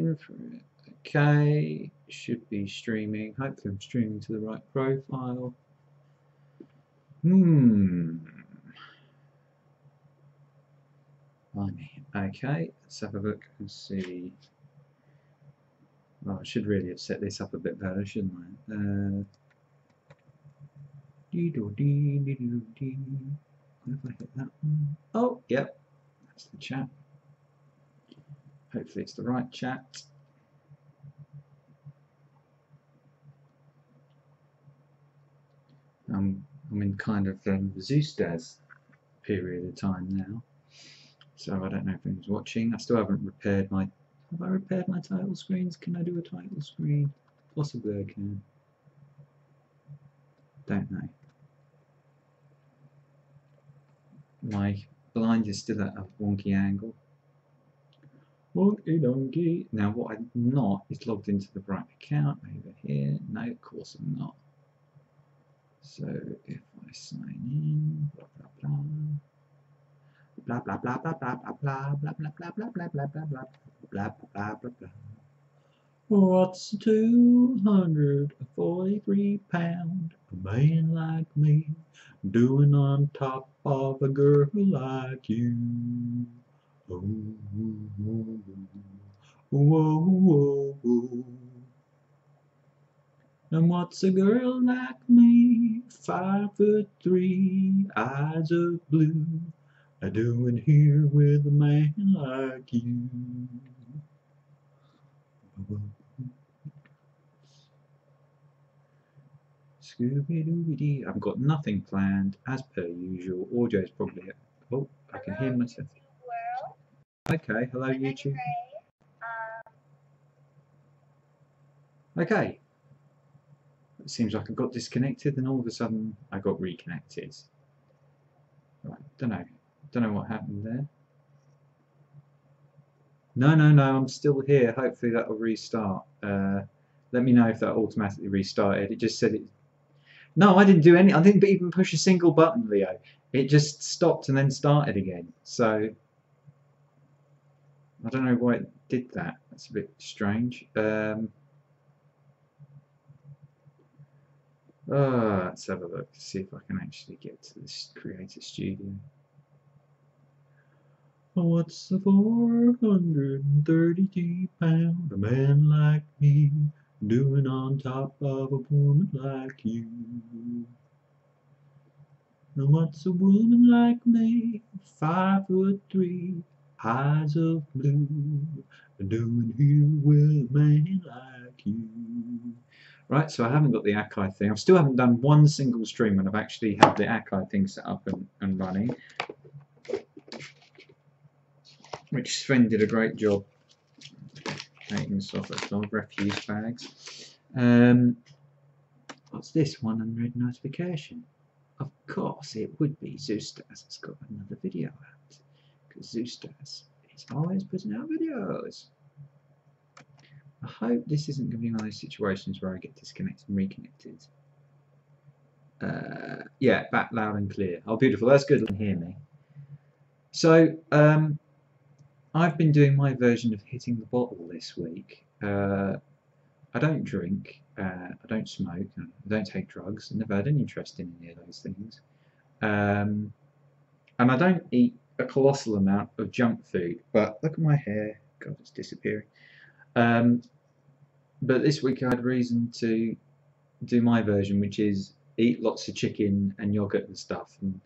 waiting for it. Okay, should be streaming. Hopefully I'm streaming to the right profile. Okay, let's have a look and see. Well, I should really have set this up a bit better, shouldn't I? What if I hit that one? Oh, yep, that's the chat. Hopefully it's the right chat. I'm in kind of Zeusdaz period of time now, so I don't know if anyone's watching. I still haven't repaired my. Have I repaired my title screens? Can I do a title screen? Possibly I can. Don't know. My blind is still at a wonky angle. Wonky donkey. Now what I'm not is logged into the right account over here. No, of course I'm not. So if I sign in, blah blah blah, blah blah blah blah blah blah blah blah blah blah blah blah blah blah blah blah blah blah. What's 243 pound a man like me doing on top of a girl like you? Oh, whoa, whoa, whoa, whoa. And what's a girl like me, 5'3", eyes of blue, a doing here with a man like you? Scooby-Dooby-Dee. I've got nothing planned, as per usual. Audio's probably... Oh, I can hear myself. Okay, hello YouTube. Okay. It seems like I got disconnected and all of a sudden I got reconnected. Right, don't know what happened there. No, I'm still here. Hopefully that'll restart. Let me know if that automatically restarted. It just said it. No, I didn't do any. I didn't even push a single button, Leo. It just stopped and then started again. So I don't know why it did that. That's a bit strange. Let's have a look to see if I can actually get to this Creator Studio. What's a 430 pound a man like me doing on top of a woman like you? And what's a woman like me, 5'3", eyes of blue, doing here with a man like you? Right, so I haven't got the archive thing. I still haven't done one single stream and I've actually had the archive thing set up and running, which Sven did a great job making stuff like refuse bags. What's this one? Unread notification. Of course, it would be Zeusdaz has got another video out, because Zeusdaz is always putting out videos. I hope this isn't going to be one of those situations where I get disconnected and reconnected. Yeah, back loud and clear. Oh, beautiful. That's good. You can hear me. So, I've been doing my version of hitting the bottle this week. I don't drink, I don't smoke, I don't take drugs, I've never had any interest in any of those things. And I don't eat a colossal amount of junk food, but look at my hair, God, it's disappearing. But this week I had reason to do my version, which is eat lots of chicken and yogurt and stuff. And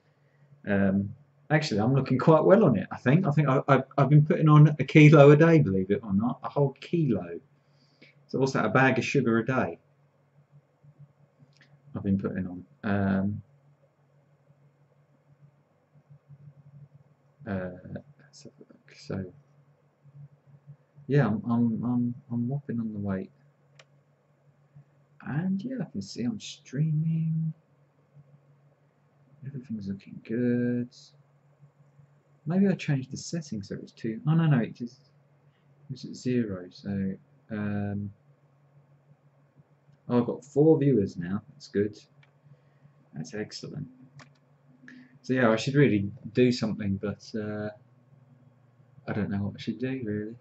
actually, I'm looking quite well on it, I think. I've been putting on a kilo a day, believe it or not, a whole kilo. So what's that, a bag of sugar a day I've been putting on. Let's have a look. So yeah, I'm whopping on the weight. And yeah, I can see I'm streaming. Everything's looking good. Maybe I changed the settings so it was 2. Oh no, it was at 0. So oh, I've got 4 viewers now. That's good. That's excellent. So yeah, I should really do something, but I don't know what I should do really.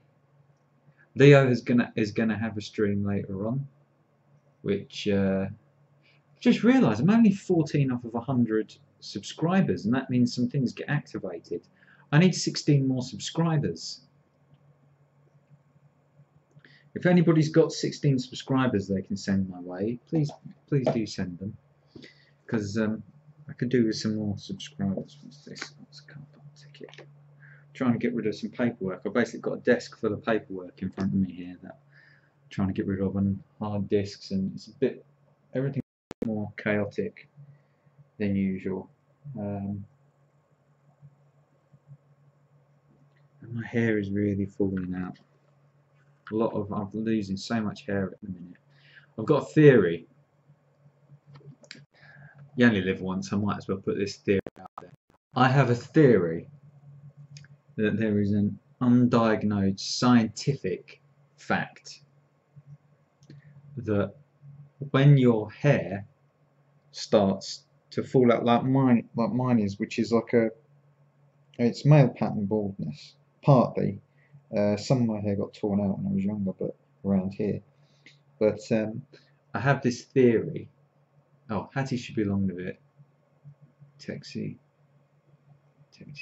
Leo is gonna have a stream later on, which just realised I'm only 14 off of 100 subscribers, and that means some things get activated. I need 16 more subscribers. If anybody's got 16 subscribers they can send my way, please do send them, because I could do with some more subscribers. What's this? What's a car park ticket? I'm trying to get rid of some paperwork. I've basically got a desk full of paperwork in front of me here that I'm trying to get rid of, and hard disks, and it's a bit, everything's more chaotic than usual. And my hair is really falling out. I'm losing so much hair at the minute. I've got a theory. You only live once, I might as well put this theory out there. I have a theory that there is an undiagnosed scientific fact that when your hair starts to fall out like mine is, which is like it's male pattern baldness, partly. Some of my hair got torn out when I was younger, but around here. But I have this theory. Oh, Hattie should be along with it. Texie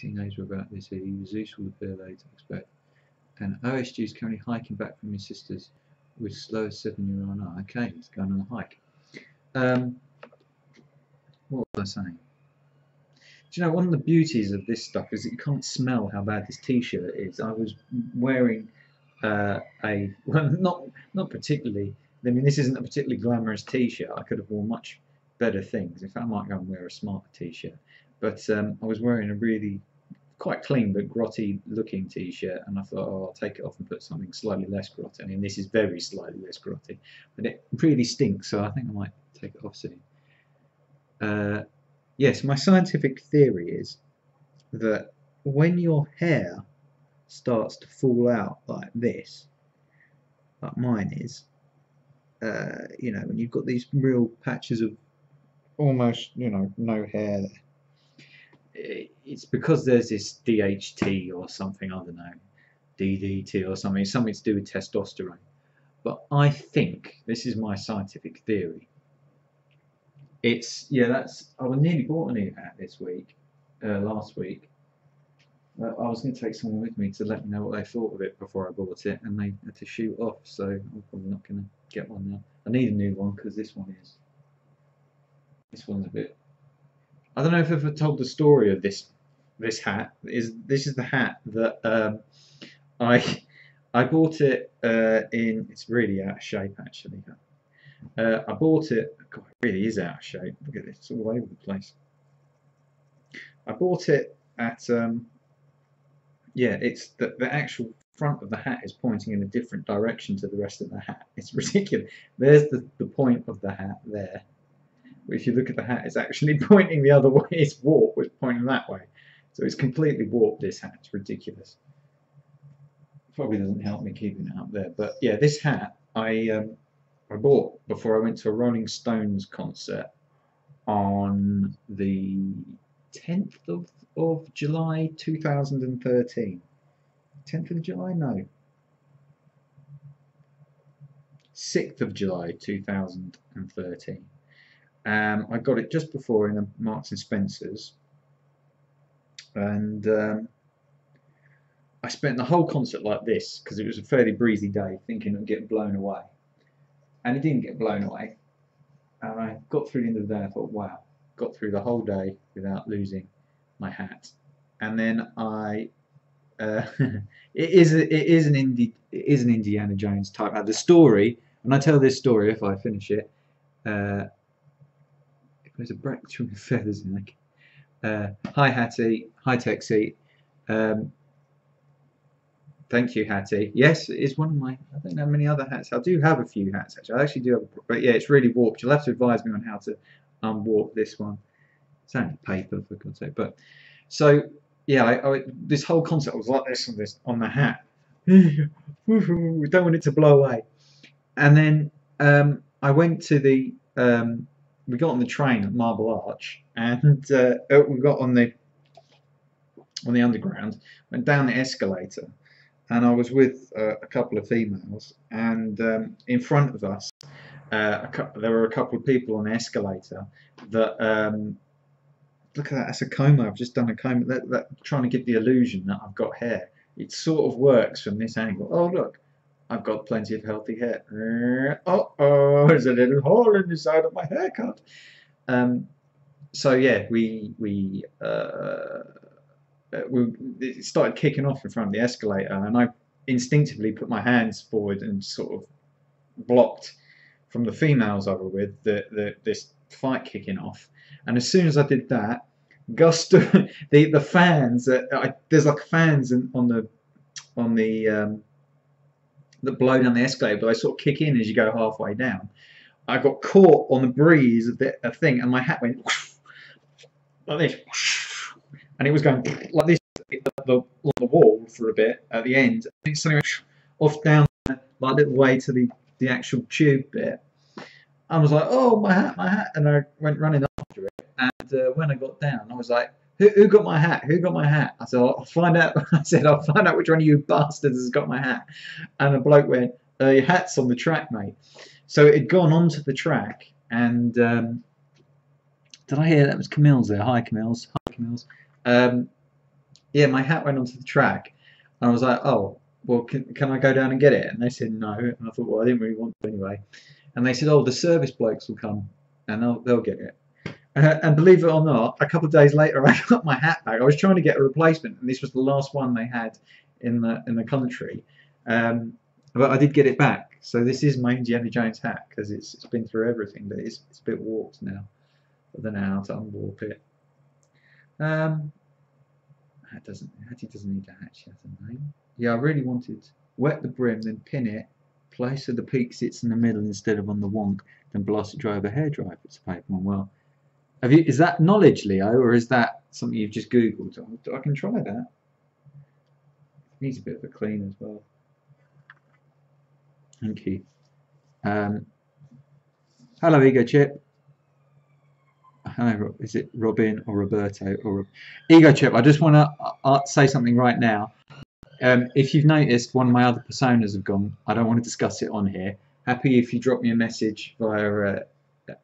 knows about this. Zeus will appear later, expect. And OSG is currently hiking back from his sisters with slow 7-year-old. Oh, okay, he's going on a hike. What was I saying? Do you know, one of the beauties of this stuff is that you can't smell how bad this t-shirt is. I was wearing well, not particularly, I mean, this isn't a particularly glamorous t-shirt. I could have worn much better things. In fact, I might go and wear a smarter t-shirt. But I was wearing a really quite clean but grotty looking t-shirt, and I thought, oh, I'll take it off and put something slightly less grotty. I mean, this is very slightly less grotty, but it really stinks, so I think I might take it off soon. Yes, my scientific theory is that when your hair starts to fall out like this, like mine is, you know, when you've got these real patches of almost, you know, no hair there, it's because there's this DHT or something, I don't know, DDT or something to do with testosterone. But I think, this is my scientific theory, I nearly bought a new hat this week, last week. I was going to take someone with me to let me know what they thought of it before I bought it, and they had to shoot off, so I'm probably not going to get one now. I need a new one because this one's a bit. I don't know if I've ever told the story of this hat. This is the hat that I bought it in. It's really out of shape actually. I bought it. God, it really is out of shape. Look at this, it's all over the place. I bought it at yeah, it's the actual front of the hat is pointing in a different direction to the rest of the hat. It's ridiculous. There's the point of the hat there. But if you look at the hat, it's actually pointing the other way. It's warped, it's pointing that way. So it's completely warped, this hat. It's ridiculous. Probably doesn't help me keeping it up there. But yeah, this hat I bought before I went to a Rolling Stones concert on the 10th of July 2013. 10th of July? No. 6th of July 2013. I got it just before in a Marks and Spencer's, and I spent the whole concert like this because it was a fairly breezy day, thinking it would get blown away. And it didn't get blown away. And I got through the end of the day, I thought, wow, got through the whole day without losing my hat. And then it is an Indiana Jones type hat. The story, and I tell this story if I finish it, if there's a break between the feathers in it. Hi Hattie, hi Texie. Thank you, Hattie. Yes, it is one of my. I don't know many other hats. I do have a few hats actually. I actually do have, but yeah, it's really warped. You'll have to advise me on how to unwarp this one. It's only paper, for God's sake. But so yeah, this whole concept was like this on the hat. We don't want it to blow away. And then I went to the. We got on the train at Marble Arch, and we got on the underground. Went down the escalator. and I was with a couple of females, and in front of us, there were a couple of people on the escalator that. Look at that, that's a comb. I've just done a comb. Trying to give the illusion that I've got hair. It sort of works from this angle. Oh, look, I've got plenty of healthy hair. Oh, there's a little hole in the side of my haircut. So yeah, it started kicking off in front of the escalator, and I instinctively put my hands forward and sort of blocked from the females I were with this fight kicking off. And as soon as I did that, gust the fans there's like fans on the that blow down the escalator, but they sort of kick in as you go halfway down. I got caught on the breeze of the thing, and my hat went like this, and it was going like this on the wall for a bit at the end. And it suddenly went off down like a little way to the actual tube bit. I was like, oh, my hat, and I went running after it. And when I got down, I was like, who got my hat? Who got my hat? I said, I'll find out. I said, I'll find out which one of you bastards has got my hat. And the bloke went, your hat's on the track, mate. So it had gone onto the track, and did I hear that was Camille's there? Hi, Camille's. Hi, Camille's. Yeah, my hat went onto the track, and I was like, oh, well, can I go down and get it? And they said no, and I thought, well, I didn't really want to anyway. And they said, oh, the service blokes will come and they'll get it. And believe it or not, a couple of days later, I got my hat back. I was trying to get a replacement, and this was the last one they had in the country. But I did get it back. So this is my Indiana Jones hat, because it's been through everything, but it's a bit warped now. I don't know how to unwarp it. Hattie doesn't need a hat. She has a name. Yeah, I really wanted wet the brim, then pin it. Place so the peak sits in the middle instead of on the wonk, then blast it dry with a hairdryer if it's a paper one. Well, is that knowledge, Leo, or is that something you've just Googled? I can try that. Needs a bit of a clean as well. Thank you. Hello, Ego Chip. Hello, is it Robin or Roberto or Ego Chip? I just want to say something right now. If you've noticed, one of my other personas have gone. I don't want to discuss it on here. Happy if you drop me a message via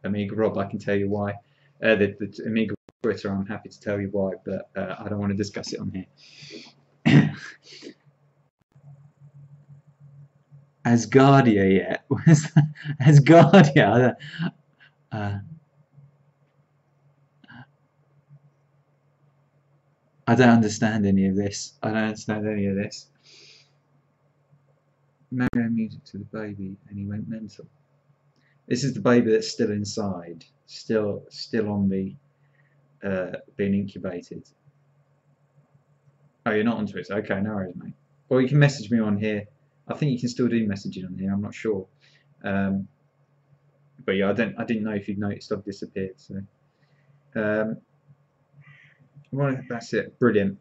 Amiga Rob, I can tell you why. The Amiga Twitter, I'm happy to tell you why, but I don't want to discuss it on here. Asgardia yet? Asgardia? I don't understand any of this. I don't understand any of this. Mario music to the baby, and he went mental. This is the baby that's still inside, still on the being incubated. Oh, you're not on Twitter? Okay, no worries, mate. Well, you can message me on here. I think you can still do messaging on here. I'm not sure. But yeah, I didn't know if you'd noticed I've disappeared. So. Right, that's it. Brilliant.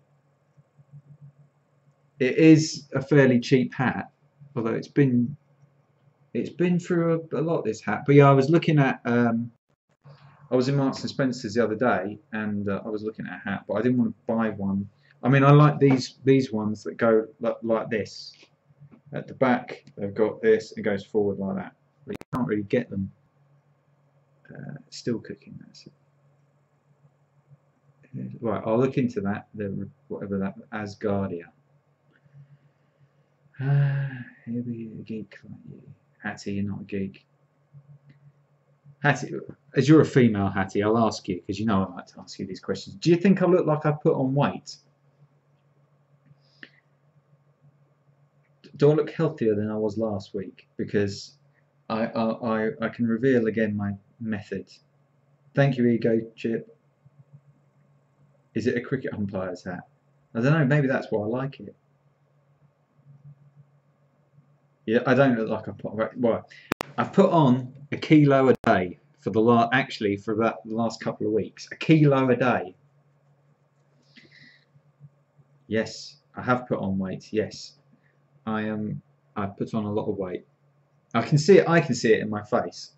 It is a fairly cheap hat, although it's been through a lot, this hat. But yeah, I was looking at I was in Marks and Spencer's the other day, and I was looking at a hat, but I didn't want to buy one. I mean, I like these ones that go like this. At the back, they've got this. It goes forward like that. But you can't really get them. Still cooking. That's it. Right, I'll look into that. Whatever that Asgardia. Here we a geek like you, Hattie. You're not a geek. Hattie, as you're a female, Hattie, I'll ask you because you know I like to ask you these questions. Do you think I look like I put on weight? Do I look healthier than I was last week? Because I can reveal again my method. Thank you, Ego Chip. Is it a cricket umpire's hat? I don't know, maybe that's why I like it. Yeah, I don't look like well, I've put on a kilo a day for the last couple of weeks. A kilo a day. Yes, I have put on weight. Yes, I've put on a lot of weight. I can see it in my face.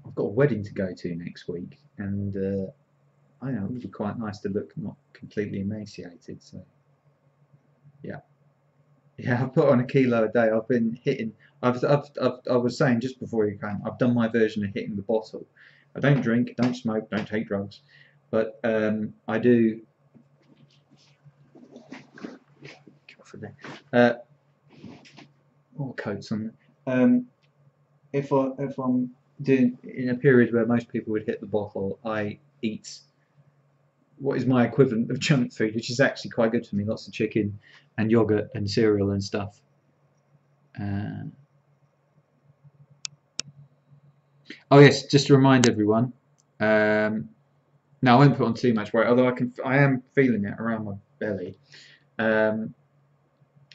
I've got a wedding to go to next week, and I know it would be quite nice to look not completely emaciated. So Yeah. Yeah, I've put on a kilo a day. I've been hitting. I was saying just before you came, I've done my version of hitting the bottle. I don't drink, don't smoke, don't take drugs, but I do. Uh, all coats on. If I'm doing in a period where most people would hit the bottle, I eat what is my equivalent of junk food, which is actually quite good for me. Lots of chicken and yogurt and cereal and stuff. Oh yes, just to remind everyone. Now I won't put on too much weight, although I am feeling it around my belly. Um,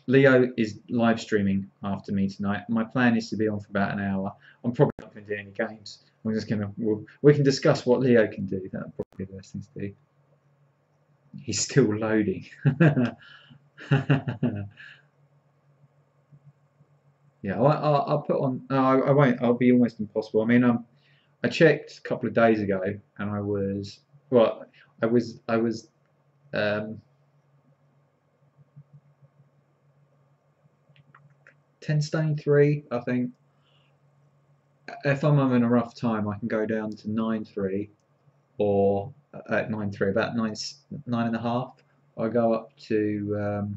Leo is live streaming after me tonight. My plan is to be on for about an hour. I'm probably not going to do any games. I'm just going to. We can discuss what Leo can do. That'll probably be the best thing to do. He's still loading. Yeah, I'll put on. No, I won't. I'll be almost impossible. I mean, I checked a couple of days ago, and I was well. I was 10 stone 3, I think. If I'm having a rough time, I can go down to 9.3 or at 9.3, about 9.5. I go up to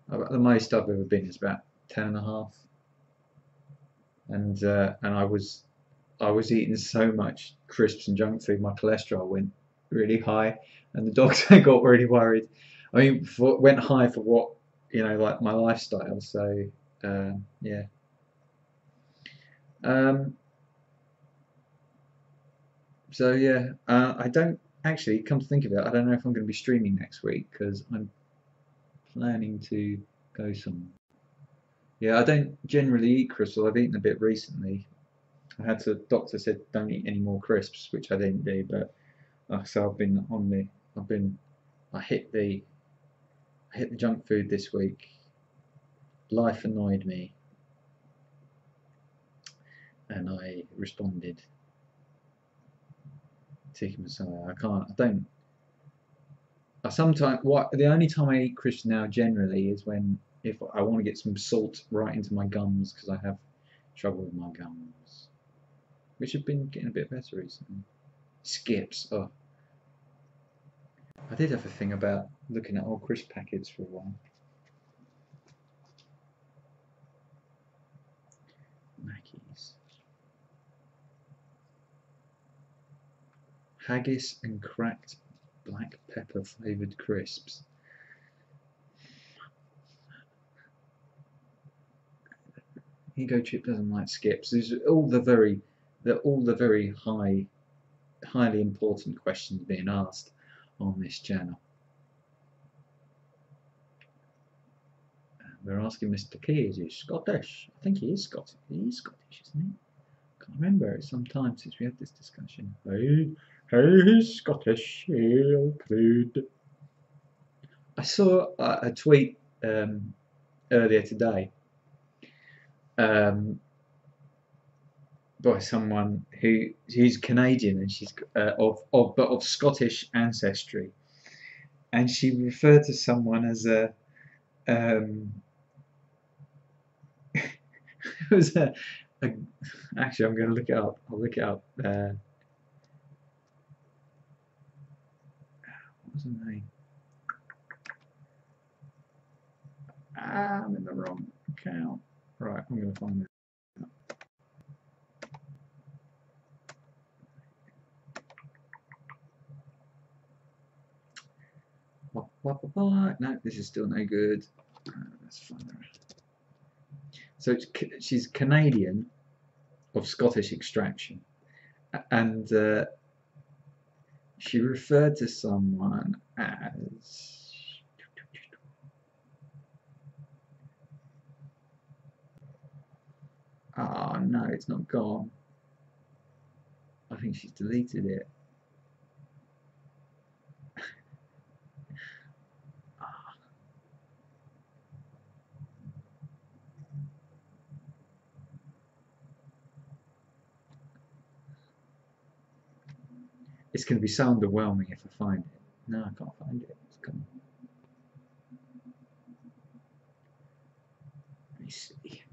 the most I've ever been is about 10.5, and I was eating so much crisps and junk food, my cholesterol went really high, and the doctor got really worried. I mean, went high for what like my lifestyle. So yeah. Um, so yeah, I don't actually come to think of it. I don't know if I'm going to be streaming next week because I'm planning to go somewhere. Yeah, I don't generally eat crisps. I've eaten a bit recently. I had to. Doctor said don't eat any more crisps, which I didn't do. But so I've been on the. I've been. I hit the. I hit the junk food this week. Life annoyed me, and I responded. Tikka masala. I can't. I don't. I sometimes. What the only time I eat crisps now generally is when if I want to get some salt right into my gums because I have trouble with my gums, which have been getting a bit better recently. Skips. Oh, I did have a thing about looking at old crisp packets for a while. Mackies. Haggis and cracked black pepper flavoured crisps. Ego Chip doesn't like skips. These are all the very highly important questions being asked on this channel. We're asking Mr. Key, is he Scottish? I think he is Scottish. He is Scottish, isn't he? Can't remember. It's some time since we had this discussion. Hey, he's Scottish. He'll plead. I saw a tweet earlier today by someone who's Canadian and she's of Scottish ancestry, and she referred to someone as a it was a actually I'm going to look it up. I'll look it up. What was her name? I'm in the wrong account. Right, I'm going to find it. No, this is still no good. Let's find her. So she's Canadian of Scottish extraction, and she referred to someone as. Oh no, it's not gone. I think she's deleted it. It's going to be so underwhelming if I find it. No, I can't find it. It's gone. see.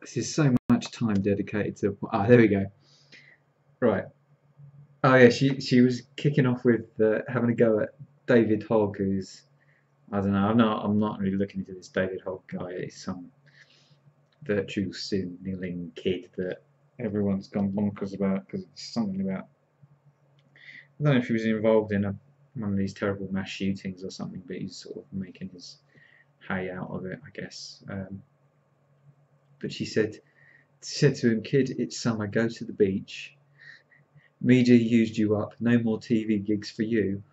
This is so much time dedicated to. Ah, there we go. Right. Oh yeah, she was kicking off with having a go at David Hogg, who's, I don't know. I'm not really looking into this David Hogg guy. He's some virtual signaling kid that everyone's gone bonkers about because it's something about. I don't know if he was involved in one of these terrible mass shootings or something, but he's sort of making his hay out of it, I guess. But she said to him, "Kid, it's summer. Go to the beach. Media used you up. No more TV gigs for you."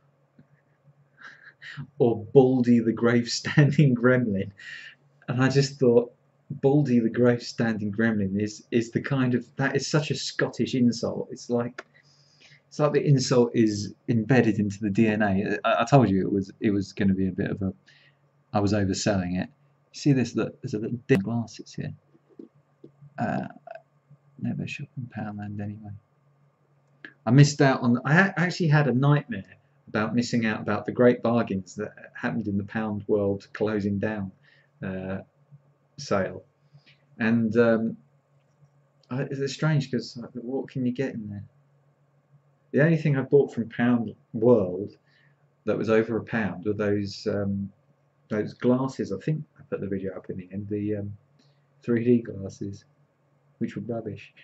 Or Baldy the grave standing gremlin. And I just thought, Baldy the grave standing gremlin is the kind of, that is such a Scottish insult. It's like the insult is embedded into the DNA. I told you it was going to be a bit of a. I was overselling it. See this? Look, there's a little dim glasses here. Never shop in Poundland anyway. I missed out on. I actually had a nightmare about missing out about the great bargains that happened in the Pound World closing down sale, and it's strange because what can you get in there? The only thing I bought from Pound World that was over £1 were those glasses. I think I put the video up in the end. The 3D glasses, which were rubbish.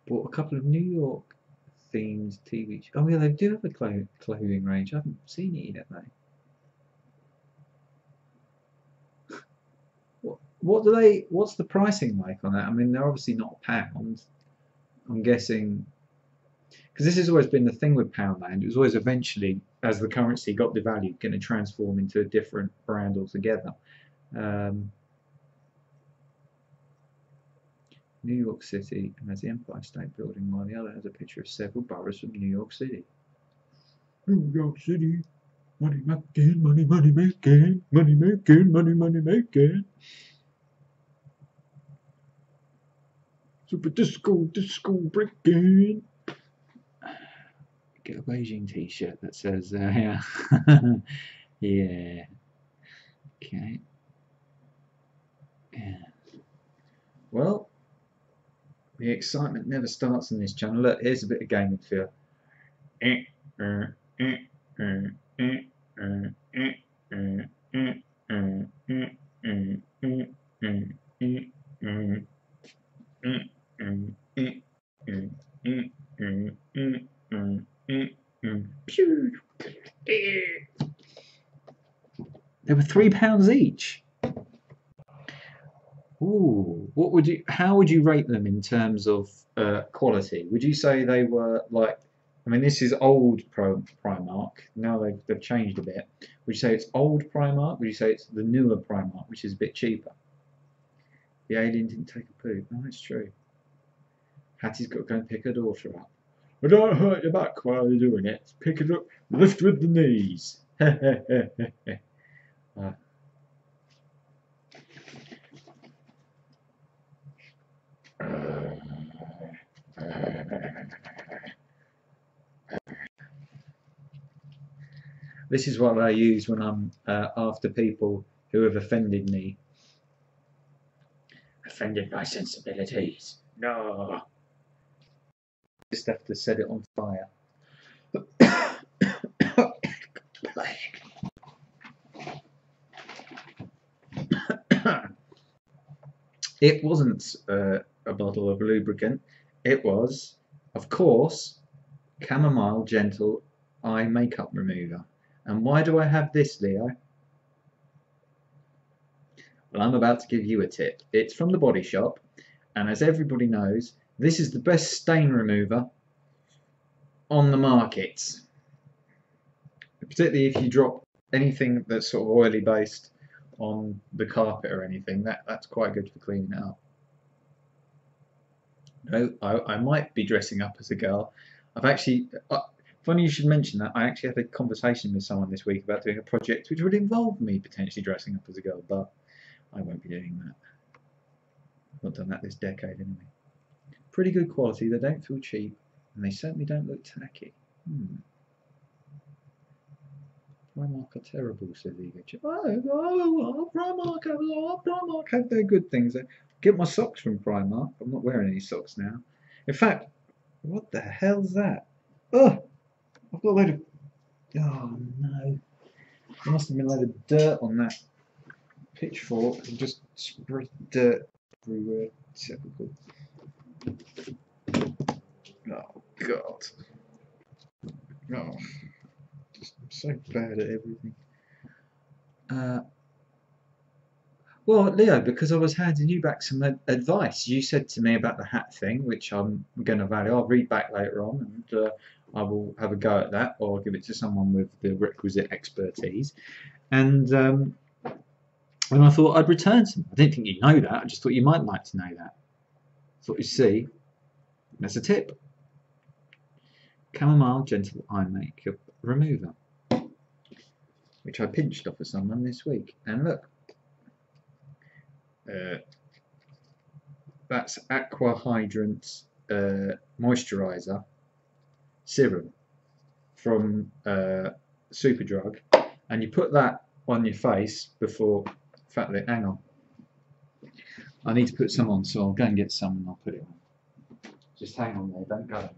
Bought a couple of New York themed TV. Oh yeah, they do have a clothing range. I haven't seen it yet though. What's the pricing like on that? I mean, they're obviously not £1. I'm guessing, because this has always been the thing with Poundland. It was always eventually, as the currency got devalued, going to transform into a different brand altogether. New York City and has the Empire State Building, while the other has a picture of several boroughs from New York City. New York City, money making, money making, money making, money making. Super disco breaking. Get a Beijing t-shirt that says, yeah. Yeah. Okay. Yeah. Well, the excitement never starts on this channel. Look, here's a bit of gaming feel. They were £3 each. Ooh, how would you rate them in terms of quality? Would you say they were like, I mean, this is old Primark. Now they've changed a bit. Would you say it's old Primark? Would you say it's the newer Primark, which is a bit cheaper? The alien didn't take a poop. No, it's true. Hattie's got to go and pick her daughter up. But don't hurt your back while you're doing it. Pick it up, lift with the knees. This is what I use when I'm after people who have offended me. Offended my sensibilities. No. Just have to set it on fire. It wasn't a bottle of lubricant. It was, of course, chamomile gentle eye makeup remover. And why do I have this, Leo? Well, I'm about to give you a tip. It's from the Body Shop, and as everybody knows, this is the best stain remover on the market. Particularly if you drop anything that's sort of oily based on the carpet or anything, that's quite good for cleaning it up. No, I might be dressing up as a girl. I've actually, funny you should mention that, I actually had a conversation with someone this week about doing a project which would involve me potentially dressing up as a girl, but I won't be doing that. I've not done that this decade anyway. Pretty good quality, they don't feel cheap, and they certainly don't look tacky. Primark are terrible, says Ego. Primark have their good things. I get my socks from Primark. I'm not wearing any socks now. In fact, what the hell's that? Oh, I've got a load of. Oh no! There must have been a load of dirt on that pitchfork and just spread dirt everywhere. Typical. Oh God! Oh, just so bad at everything. Well, Leo, because I was handing you back some advice. You said to me about the hat thing, which I'm going to value. I'll read back later on, and I will have a go at that, or give it to someone with the requisite expertise. And I thought I'd return some. I didn't think you'd know that. I just thought you might like to know that. Thought you'd see. That's a tip. Chamomile Gentle Eye Makeup Remover, which I pinched off of someone this week. And look. That's Aqua Hydrant Moisturiser Serum from Superdrug, and you put that on your face before. In fact, hang on, I need to put some on, so I'll go and get some and I'll put it on. Just hang on there, don't go anywhere.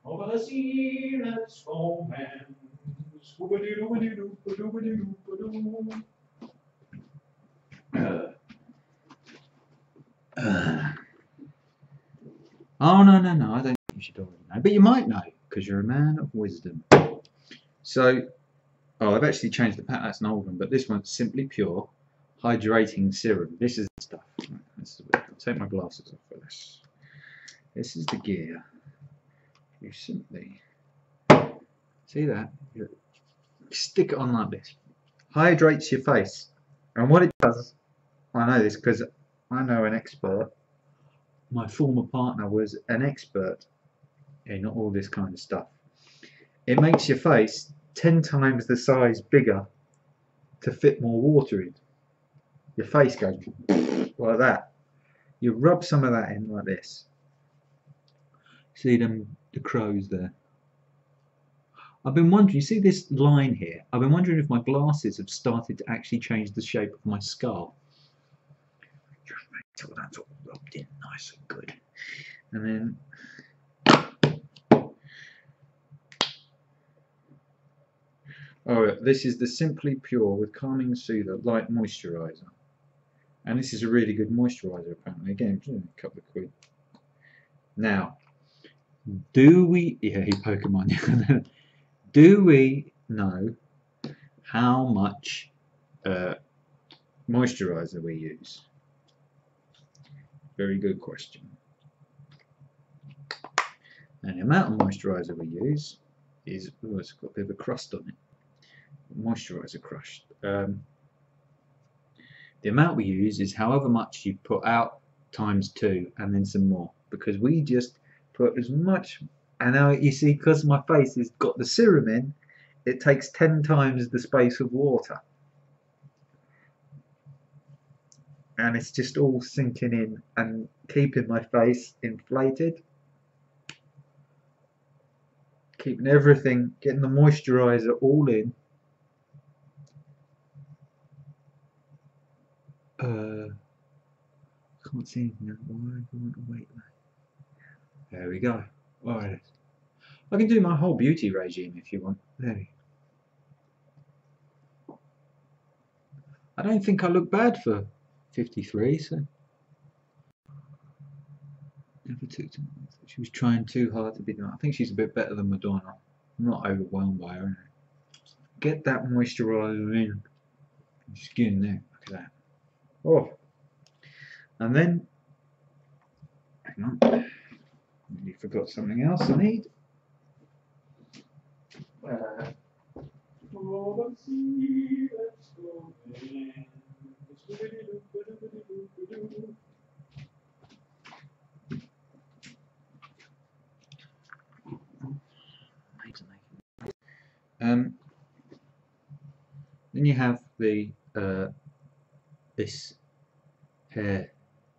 Over the sea, let's go, man. Oh no, I don't think you should already know, but you might know because you're a man of wisdom. So, I've actually changed the pattern. That's an old one, but this one's Simply Pure Hydrating Serum. This is the stuff. I'll take my glasses off for this. This is the gear. You simply see that. You stick it on like this. Hydrates your face, and what it does, I know this because I know an expert. My former partner was an expert in all this kind of stuff. It makes your face 10 times the size bigger to fit more water in. Your face goes like that. You rub some of that in like this. See the crows there? I've been wondering, you see this line here? I've been wondering if my glasses have started to actually change the shape of my skull. Just make sure that's all rubbed in nice and good. And then this is the Simply Pure with Calming Soother Light Moisturiser. And this is a really good moisturiser apparently. Again, a couple of quid. Now, do we... Yeah, Pokemon. Do we know how much moisturiser we use? Very good question. And the amount of moisturiser we use is... Oh, it's got a bit of a crust on it. Moisturiser crust. The amount we use is however much you put out times 2 and then some more, because we just put as much. And now you see, because my face has got the serum in, it takes 10 times the space of water, and it's just all sinking in and keeping my face inflated, keeping everything, getting the moisturiser all in. Can't see anything now. Why do you want to wait there? There we go. Alright. I can do my whole beauty regime if you want. There we go. I don't think I look bad for 53, so never took to. She was trying too hard to be done. I think she's a bit better than Madonna. I'm not overwhelmed by her. Get that moisturiser in. Skin there. Look at that. Oh. And then, hang on, nearly forgot something else I need. Then you have the this hair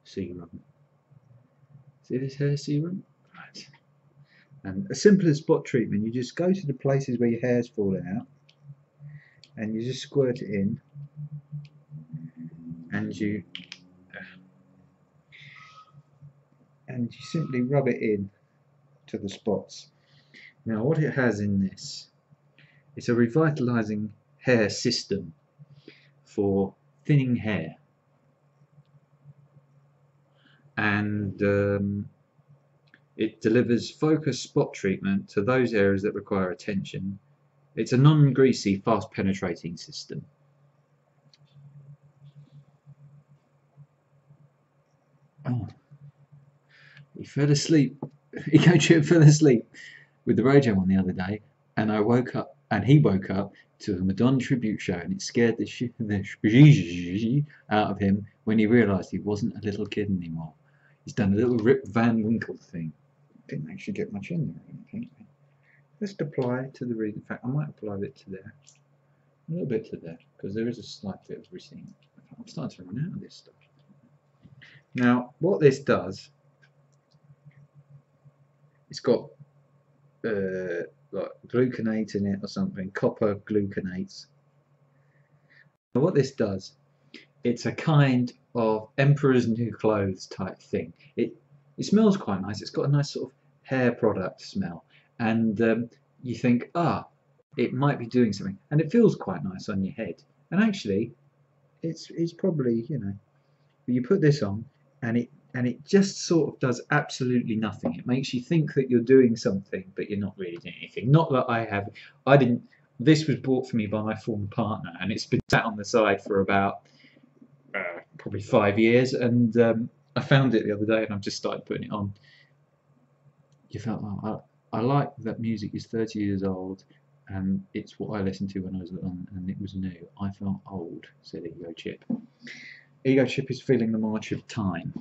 serum. See this hair serum? Right. And a simple as spot treatment, you just go to the places where your hair's falling out and you just squirt it in and you simply rub it in to the spots. Now what it has in this, it's a revitalizing hair system for thinning hair, and it delivers focused spot treatment to those areas that require attention. It's a non-greasy, fast penetrating system. Oh, he fell asleep. AmigaRob's fell asleep with the radio on the other day, and I woke up, and he woke up to a Madonna tribute show, and it scared the shit out of him when he realised he wasn't a little kid anymore. He's done a little Rip Van Winkle thing. Didn't actually get much in there, I don't think. Just apply to the reading. In fact, I might apply a bit to there, a little bit to there, because there is a slight bit of receding. I'm starting to run out of this stuff. Now, what this does, it's got like gluconate in it or something, copper gluconates. Now what this does, it's a kind of Emperor's New Clothes type thing. It smells quite nice. It's got a nice sort of hair product smell, and you think, it might be doing something, and it feels quite nice on your head. And actually, it's probably, you know, you put this on, and it just sort of does absolutely nothing. It makes you think that you're doing something, but you're not really doing anything. Not that I didn't. This was bought for me by my former partner, and it's been sat on the side for about probably 5 years, and I found it the other day, and I've just started putting it on. You felt, I like that music is 30 years old, and it's what I listened to when I was little, and it was new. I felt old, said AmigaRob's. AmigaRob's is feeling the march of time.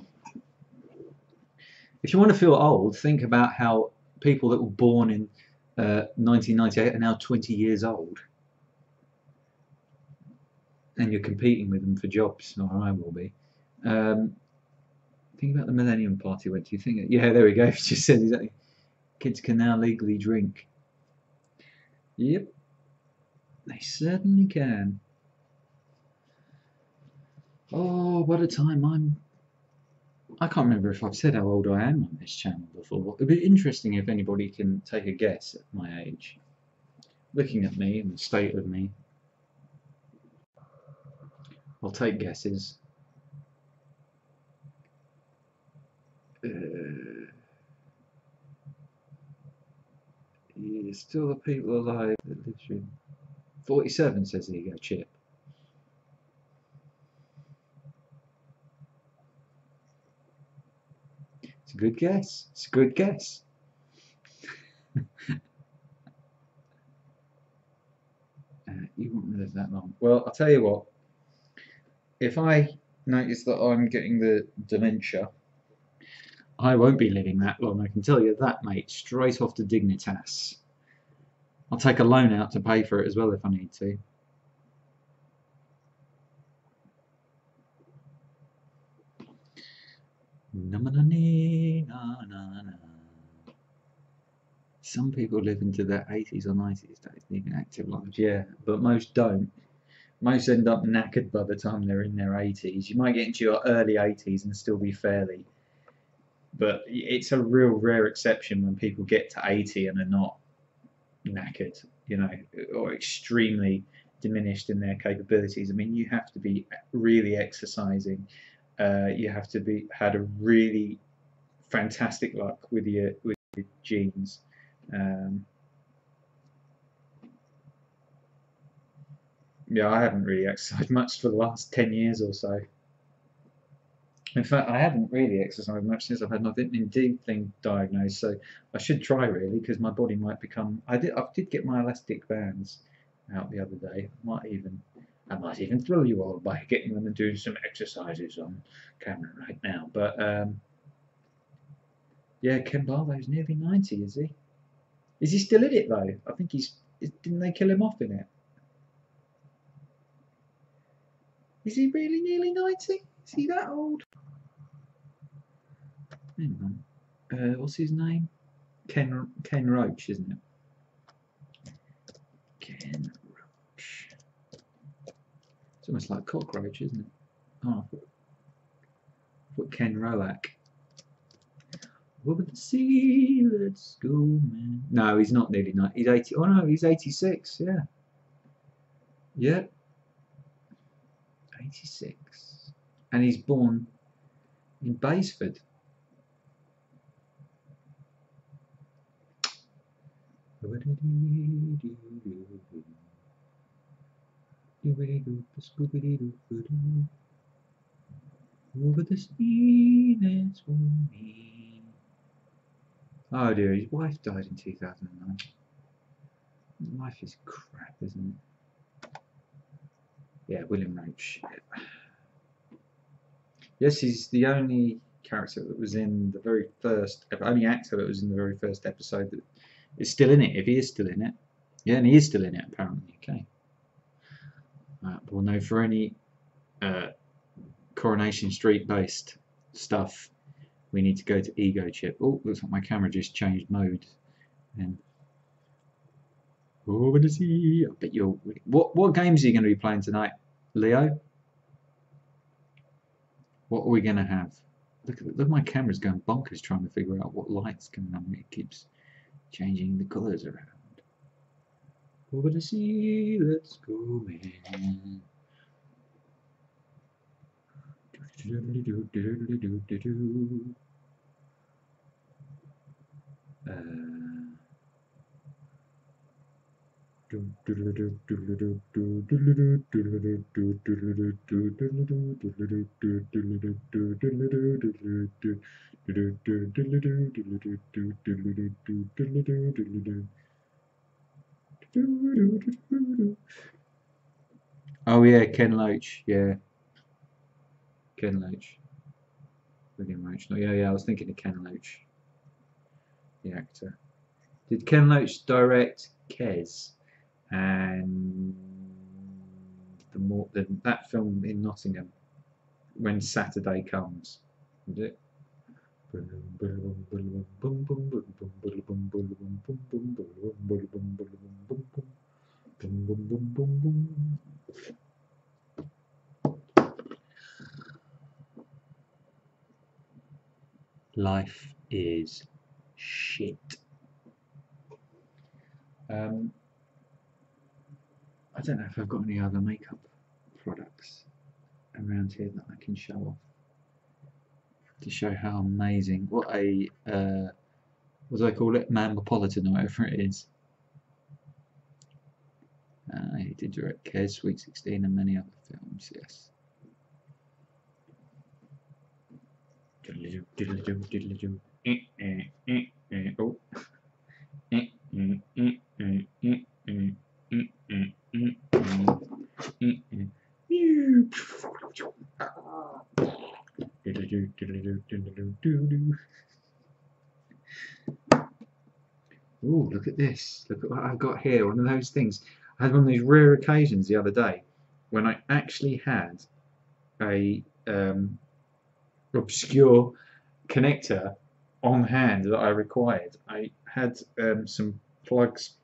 If you want to feel old, think about how people that were born in 1998 are now 20 years old, and you're competing with them for jobs, or I will be. Think about the Millennium Party went to. Think, yeah, there we go. It just said exactly. Kids can now legally drink. Yep, they certainly can. Oh, by the time I can't remember if I've said how old I am on this channel before. It'd be interesting if anybody can take a guess at my age. Looking at me and the state of me, I'll take guesses. Still the people alive that live through 47, says AmigaRob's. It's a good guess. It's a good guess. You won't live that long. Well, I'll tell you what. If I notice that I'm getting the dementia, I won't be living that long. I can tell you that, mate. Straight off to Dignitas. I'll take a loan out to pay for it as well if I need to. Some people live into their 80s or 90s, living active lives, yeah, but most don't. Most end up knackered by the time they're in their 80s. You might get into your early 80s and still be fairly, but it's a real rare exception when people get to 80 and are not knackered, you know, or extremely diminished in their capabilities. I mean, you have to be really exercising. You have to be had a really fantastic luck with your genes. Yeah, I haven't really exercised much for the last 10 years or so. In fact, I haven't really exercised much since I've had my vitamin D thing diagnosed, so I should try really, because my body might become. I did get my elastic bands out the other day. I might even thrill you all by getting them and doing some exercises on camera right now. But yeah, Ken Barlow's nearly 90, is he? Is he still in it though? I think didn't they kill him off in it? Is he really nearly 90? Is he that old? Hang on. What's his name? Ken Roach, isn't it? Ken Roach. It's almost like cockroach, isn't it? Oh, I thought Ken Roach. Over the sea, let's go, man. No, he's not nearly 90. He's 80. Oh no, he's 86. Yeah. Yep. 86. And he's born in Baseford. Over the sea, let's go, me. Oh dear, his wife died in 2009. Life is crap, isn't it? Yeah, William Roach. Yes, he's the only character that was in the very first, only actor that was in the very first episode that is still in it, if he is still in it. Yeah, and he is still in it, apparently. Okay. We'll know for any Coronation Street based stuff, we need to go to Ego Chip. Oh, looks like my camera just changed mode. And over the sea. I bet you're. What games are you going to be playing tonight, Leo? What are we going to have? Look, my camera's going bonkers trying to figure out what light's coming on. It keeps changing the colours around. Over the sea, let's go, man. Oh yeah, Ken Loach. Yeah, Ken Loach. William Roach. No, yeah, I was thinking of Ken Loach, the actor. Did Ken Loach direct Kes and that film in Nottingham, When Saturday Comes? Was it? Life is shit. I don't know if I've got any other makeup products around here that I can show off to show how amazing, what do I call it, Mammopolitan or whatever it is. He did direct Kes, Sweet 16 and many other films, yes. Oh. Oh, look at this. Look at what I've got here. One of those things. I had one of these rare occasions the other day when I actually had a obscure connector on hand that I required. I had some plugs.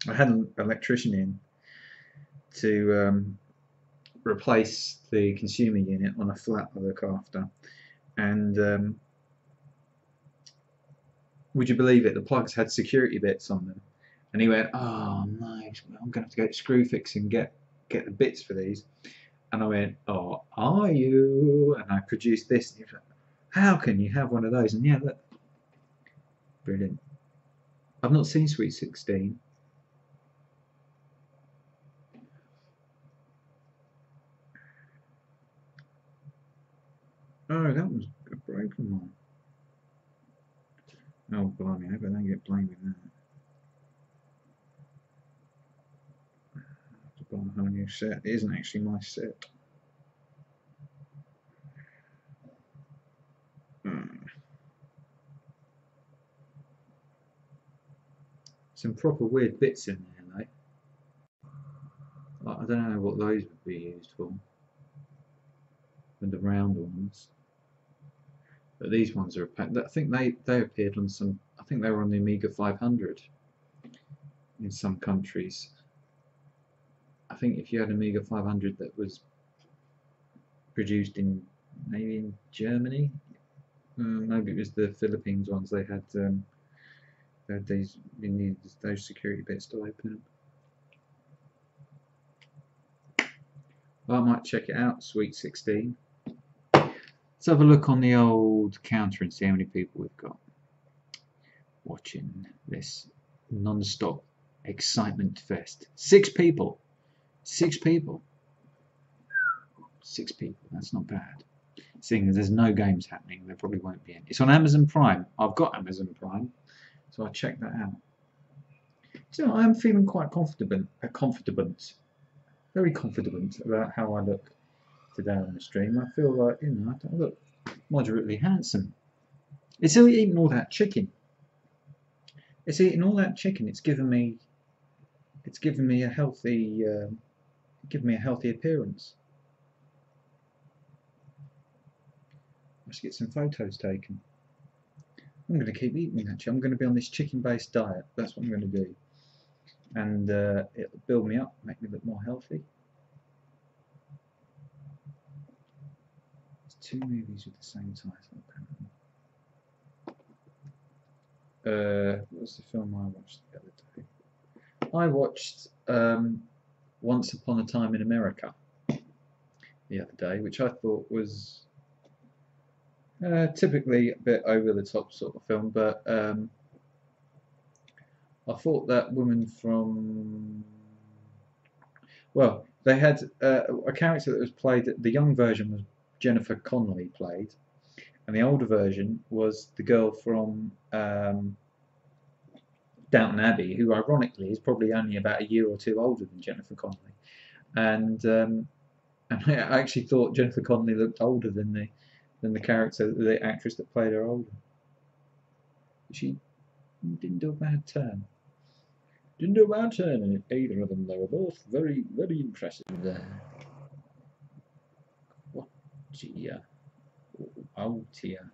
I had an electrician in to replace the consumer unit on a flat I look after, and would you believe it, the plugs had security bits on them, and he went, oh no, I'm going to have to go to Screwfix and get the bits for these. And I went, oh, are you? And I produced this, and he was like, how can you have one of those? And yeah, look, brilliant. I've not seen Sweet 16. Oh, that was a broken one. Oh, blimey, I hope I don't get blamed with that. I have to buy a whole new set. It isn't actually my set. Some proper weird bits in there, though. I don't know what those would be used for. with the round ones. But these ones are I think they appeared on some. I think they were on the Amiga 500 in some countries. I think if you had Amiga 500 that was produced in maybe in Germany, maybe it was the Philippines ones. They had these. You needed those security bits to open them. Well, I might check it out. Sweet 16. Let's have a look on the old counter and see how many people we've got watching this non-stop excitement fest. 6 people. 6 people. 6 people. That's not bad. Seeing as there's no games happening, there probably won't be any. It's on Amazon Prime. I've got Amazon Prime, so I'll check that out. So I am feeling quite confident, very confident about how I look today on the stream. I feel like, you know, I look moderately handsome. It's eating all that chicken. It's eating all that chicken. It's given me a healthy, appearance. Let's get some photos taken. I'm going to keep eating actually. I'm going to be on this chicken-based diet. That's what I'm going to do, and it'll build me up, make me look more healthy. 2 movies with the same title. What was the film I watched the other day? I watched Once Upon a Time in America the other day, which I thought was typically a bit over the top sort of film, but I thought that woman from, well, they had a character that was played, the young version was Jennifer Connelly played, and the older version was the girl from Downton Abbey, who ironically is probably only about a year or 2 older than Jennifer Connelly, and I actually thought Jennifer Connelly looked older than the character, the actress that played her older. She didn't do a bad turn. Didn't do a bad turn in either of them. They were both very, very impressive there. What? Gee, oh dear.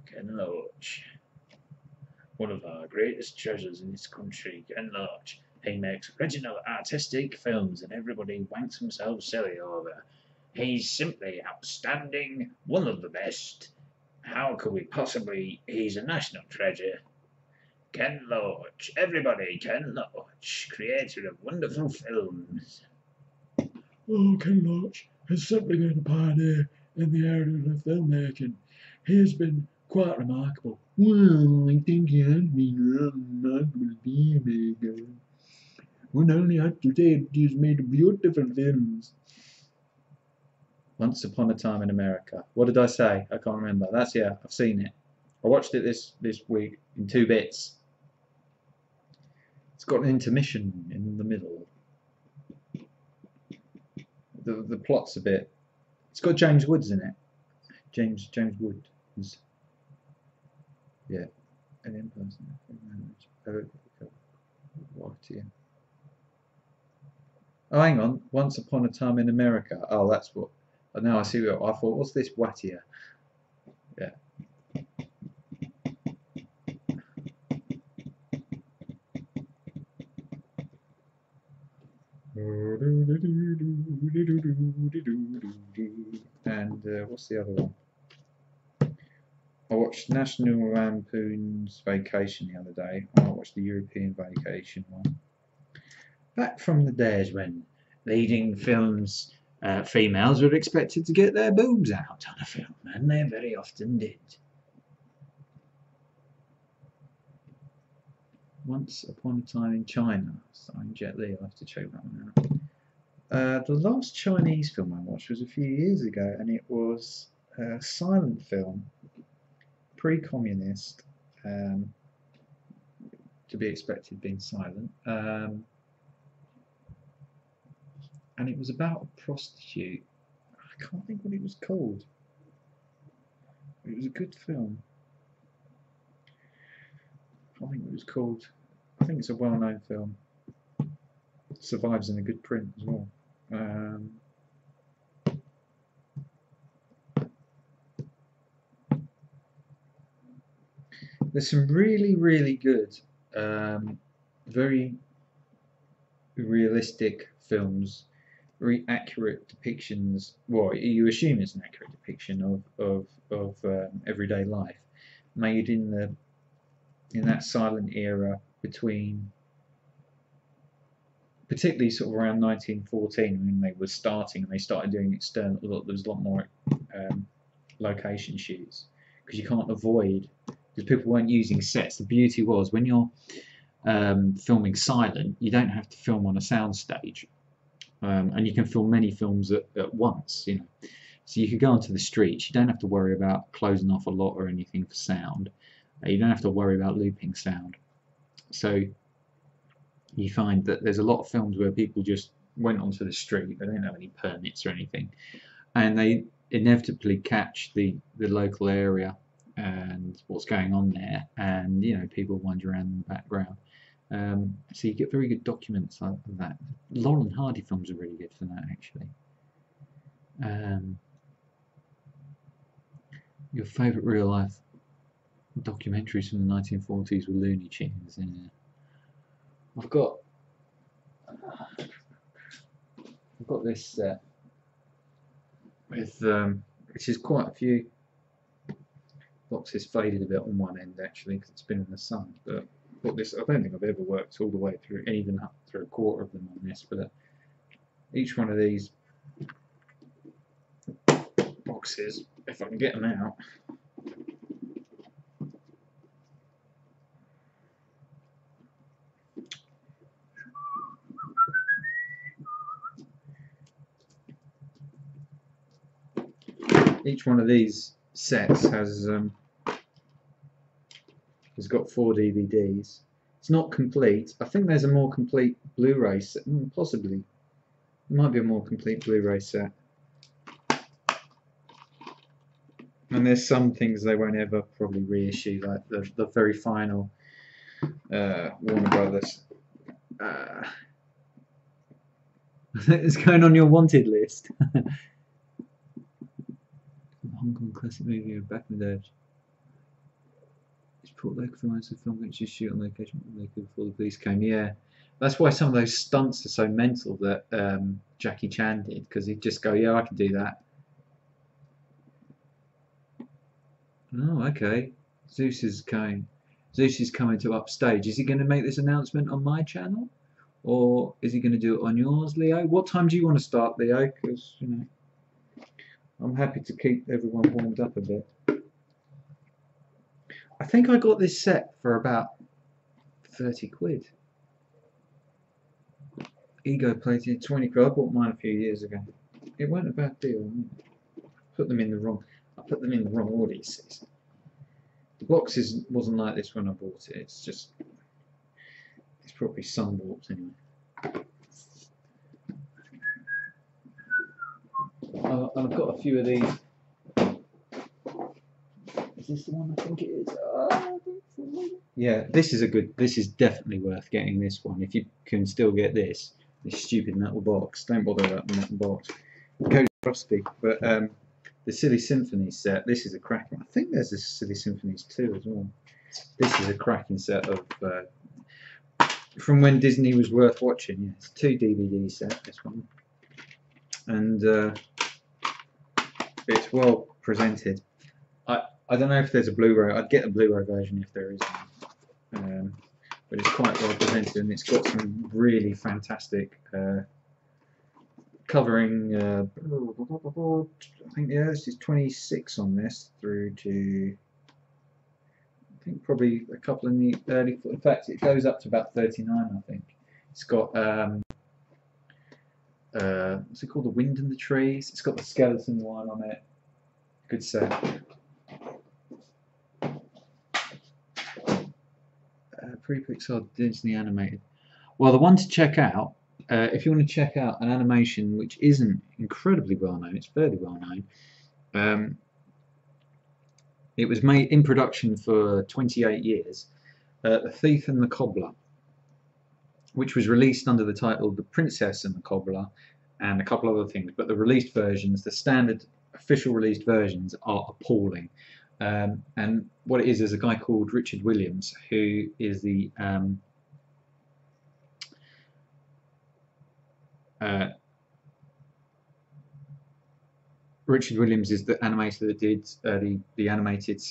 Ken Loach, one of our greatest treasures in this country. Ken Loach. He makes original artistic films and everybody wanks themselves silly over. He's simply outstanding, one of the best. How could we possibly? He's a national treasure. Ken Loach. Everybody, Ken Loach, creator of wonderful films. Oh, Ken Loach has simply been a pioneer in the area of filmmaking. He has been quite remarkable. Well, I think he has been remarkable filmmaker. One only had to say that he has made beautiful films. Once Upon a Time in America. What did I say? I can't remember. That's, yeah, I've seen it. I watched it this week in 2 bits. It's got an intermission in the middle. The plot's a bit. It's got James Woods in it. James Wood is, yeah, an impersonation. What? Yeah. Oh, hang on. Once Upon a Time in America. Oh, that's what. Now I see what I thought. What's this Wattier? Yeah. And what's the other one? I watched National Lampoon's Vacation the other day. I watched the European Vacation one. Back from the days when leading films, females were expected to get their boobs out on a film, and they very often did. Once Upon a Time in China, starring Jet Li. I'll have to check that one out. The last Chinese film I watched was a few years ago, and it was a silent film, pre-communist, to be expected being silent, and it was about a prostitute. I can't think what it was called. It was a good film. I think it was called. I think it's a well-known film. Survives in a good print as well. There's some really, really good, very realistic films, very accurate depictions. Well, you assume it's an accurate depiction of everyday life, made in that silent era between, particularly sort of around 1914 when they were starting and they started doing external. There was a lot more location shoots because you can't avoid, because people weren't using sets. The beauty was when you're filming silent, you don't have to film on a sound stage, and you can film many films at once. You know, so you could go onto the streets. You don't have to worry about closing off a lot or anything for sound. You don't have to worry about looping sound. So you find that there's a lot of films where people just went onto the street. They don't have any permits or anything, and they inevitably catch the local area and what's going on there, and you know, people wander around in the background. So you get very good documents like that. Laurel and Hardy films are really good for that, actually. Your favourite real life documentaries from the 1940s were Looney Tunes. Yeah. I've got this set with which is quite a few boxes, faded a bit on one end actually because it's been in the sun. But I don't think I've ever worked all the way through, even up through a quarter of them on this. But each one of these boxes, if I can get them out. Each one of these sets has got 4 DVDs. It's not complete. I think there's a more complete Blu-ray set. Possibly, there might be a more complete Blu-ray set. And there's some things they won't ever probably reissue, like the very final Warner Brothers. It's going on your wanted list. Hong Kong classic movie back in the day. It's put local films of film which you shoot on location before the police came. Yeah, that's why some of those stunts are so mental that Jackie Chan did, because he'd just go, yeah, I can do that. Oh, okay. Zeus is coming to upstage. Is he going to make this announcement on my channel, or is he going to do it on yours, Leo? What time do you want to start, Leo? Because you know, I'm happy to keep everyone warmed up a bit. I think I got this set for about 30 quid. Ego plated 20 quid. I bought mine a few years ago. It wasn't a bad deal. I put them in the wrong order, you see. The boxes wasn't like this when I bought it. It's probably sun warped anyway. I've got a few of these. Is this the one I think it is? Yeah, this is definitely worth getting this one. If you can still get this stupid metal box, don't bother about the metal box. It goes rusty, but the Silly Symphonies set, this is a cracking. I think there's a Silly Symphonies 2 as well. This is a cracking set of from when Disney was worth watching. Yeah, it's a 2 DVD set, this one, and it's well presented. I don't know if there's a Blu-ray. I'd get a Blu-ray version if there is one. But it's quite well presented, and it's got some really fantastic covering. I think this is 26 on this through to, I think probably a couple in the early. In fact, it goes up to about 39. I think it's got what's it called? The Wind in the Trees. It's got the skeleton one on it. Good set. Pre-Pixar Disney animated. Well, the one to check out, if you want to check out an animation which isn't incredibly well known, it's fairly well known. It was made in production for 28 years. The Thief and the Cobbler, which was released under the title The Princess and the Cobbler, and a couple other things. But the released versions, the standard official released versions, are appalling. And what it is a guy called Richard Williams, who is the Richard Williams is the animator that did the animated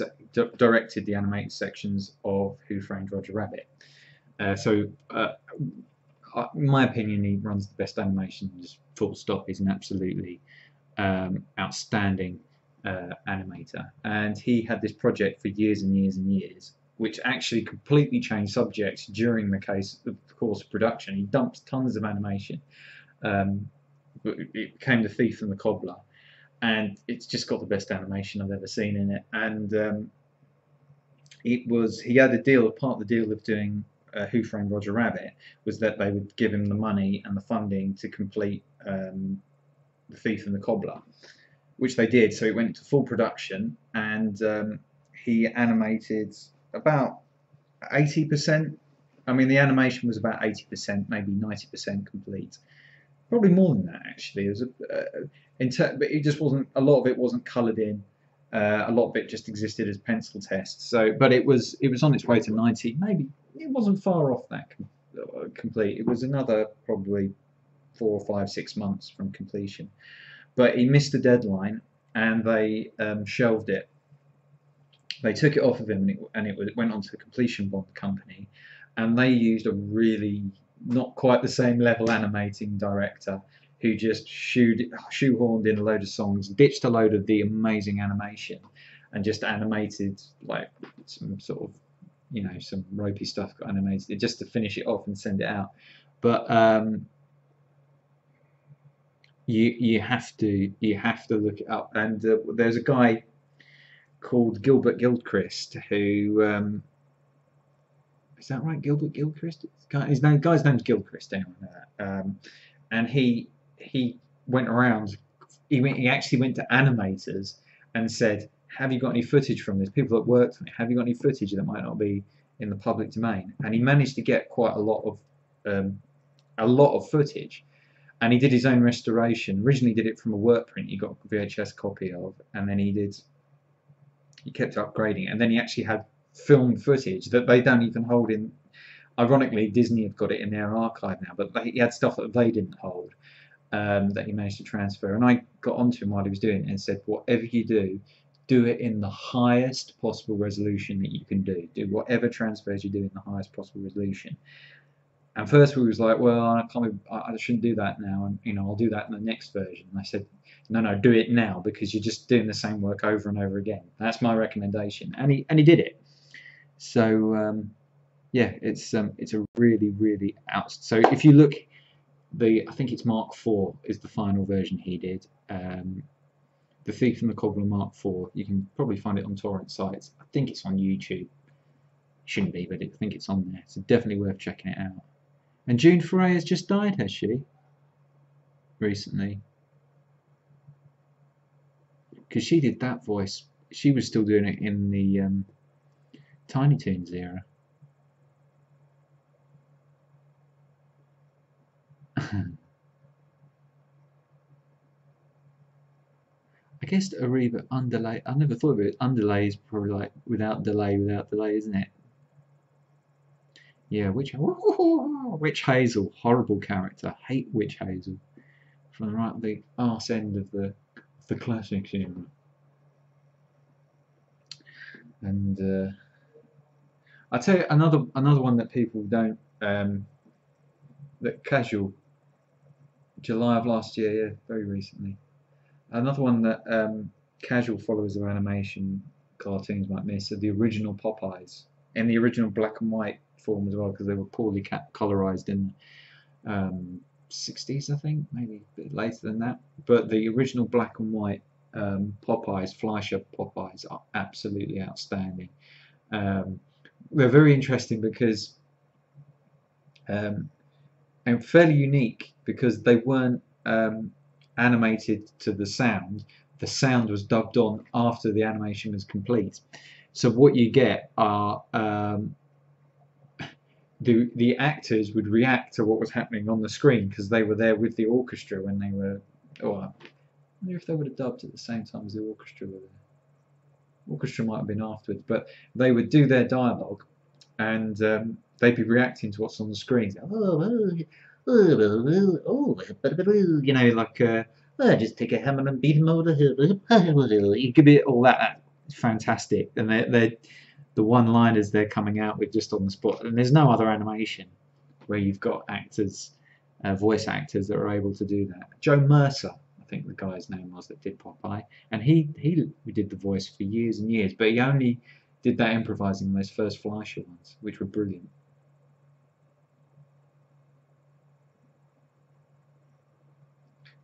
directed the animated sections of Who Framed Roger Rabbit. In my opinion, he runs the best animation. Just full stop. He's an absolutely outstanding animator, and he had this project for years and years and years, which actually completely changed subjects during the course of production. He dumped tons of animation. It became The Thief and the Cobbler, and it's just got the best animation I've ever seen in it. And he had a deal. Part of the deal of doing Who Framed Roger Rabbit was that they would give him the money and the funding to complete The Thief and the Cobbler, which they did. So it went to full production, and he animated about 80%. I mean, the animation was about 80%, maybe 90% complete. Probably more than that, actually. It was but it just wasn't. A lot of it wasn't coloured in. A lot of it just existed as pencil tests. But it was on its way to 90. Maybe it wasn't far off that complete. It was another probably 4 or 5, 6 months from completion. But he missed the deadline, and they shelved it. They took it off of him, and it went on to the Completion Bond company, and they used a really not quite the same level animating director who just shoehorned in a load of songs, ditched a load of the amazing animation, and just animated like some sort of, some ropey stuff got animated just to finish it off and send it out. But you have to look it up. And there's a guy called Gilbert Gilchrist who is that right? Gilbert Gilchrist. His guy's name's Gilchrist. Anyway, and he went around. He actually went to animators and said, "Have you got any footage from this? People that worked on it, have you got any footage that might not be in the public domain?" And he managed to get quite a lot of footage. And he did his own restoration. Originally did it from a work print he got a VHS copy of, and then he kept upgrading it, and then he actually had film footage that they don't even hold in. Ironically, Disney have got it in their archive now, but he had stuff that they didn't hold, that he managed to transfer. And I got onto him while he was doing it and said, whatever you do it in the highest possible resolution that you can do. Do whatever transfers you do in the highest possible resolution. And first we was like, well, I shouldn't do that now, and I'll do that in the next version. And I said, no, do it now, because you're just doing the same work over and over again. That's my recommendation, and he did it. So yeah, it's a really, really So if you look, I think it's Mark IV is the final version he did. The Thief and the Cobbler Mark IV. You can probably find it on torrent sites. I think it's on YouTube. Shouldn't be, but I think it's on there. So definitely worth checking it out. And June Foray has just died, has she? Recently. Because she did that voice. She was still doing it in the Tiny Toons era. I guess Ariba underlay. I never thought of it. Underlay is probably like without delay, isn't it? Yeah, Witch Hazel, horrible character. Hate Witch Hazel. From the arse end of the classics era. And I'll tell you another one that people don't that casual. July of last year, yeah, very recently. Another one that casual followers of animation cartoons might miss are the original Popeyes, in the original black and white form as well, because they were poorly colorized in 60s, I think, maybe a bit later than that. But the original black and white Popeyes, Fleischer Popeyes, are absolutely outstanding. They're very interesting because and fairly unique, because they weren't animated to the sound. The sound was dubbed on after the animation was complete. So what you get are the actors would react to what was happening on the screen because they were there with the orchestra when they were. Oh, I wonder if they would have dubbed at the same time as the orchestra were there. Orchestra might have been afterwards, but they would do their dialogue, and they'd be reacting to what's on the screen. You know, like just take a hammer and beat him over the head. You give it all that. It's fantastic, and they're the one-liners they're coming out with just on the spot. And there's no other animation where you've got actors, voice actors that are able to do that. Joe Mercer, I think the guy's name was, that did Popeye, and he did the voice for years and years, but he only did that improvising in those first Fleischer ones, which were brilliant.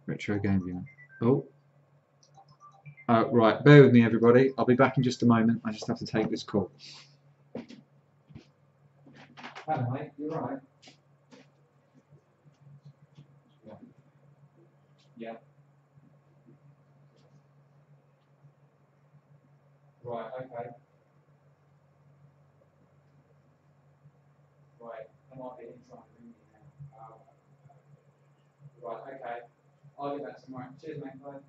Retro Game Viewer. Oh. Right, bear with me everybody. I'll be back in just a moment. I just have to take this call. Hello mate, you alright? Yeah. Right, okay. Right, I might be in trying to ring you now. Right, okay. I'll get back tomorrow. Cheers mate, bye.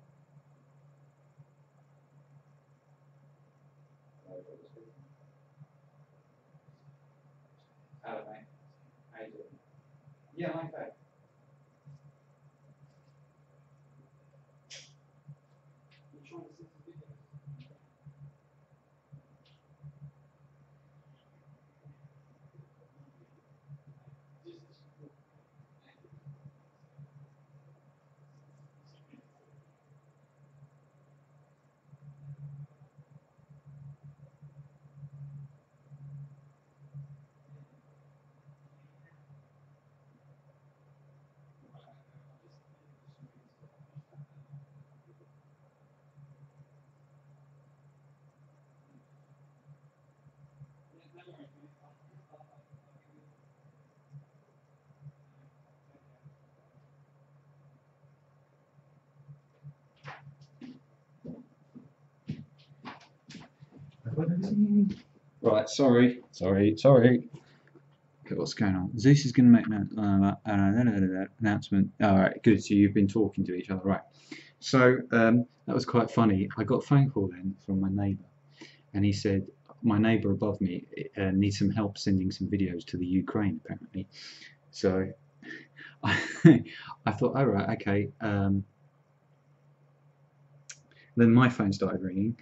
Hello mate. How you doing? Yeah, I'm okay. You trying to see some videos? Right, sorry. Okay, what's going on? Zeus is going to make an announcement. Alright, good, so you've been talking to each other, right. So, that was quite funny. I got a phone call then from my neighbour, and he said, my neighbour above me needs some help sending some videos to the Ukraine, apparently. So, I thought, alright, okay. Then my phone started ringing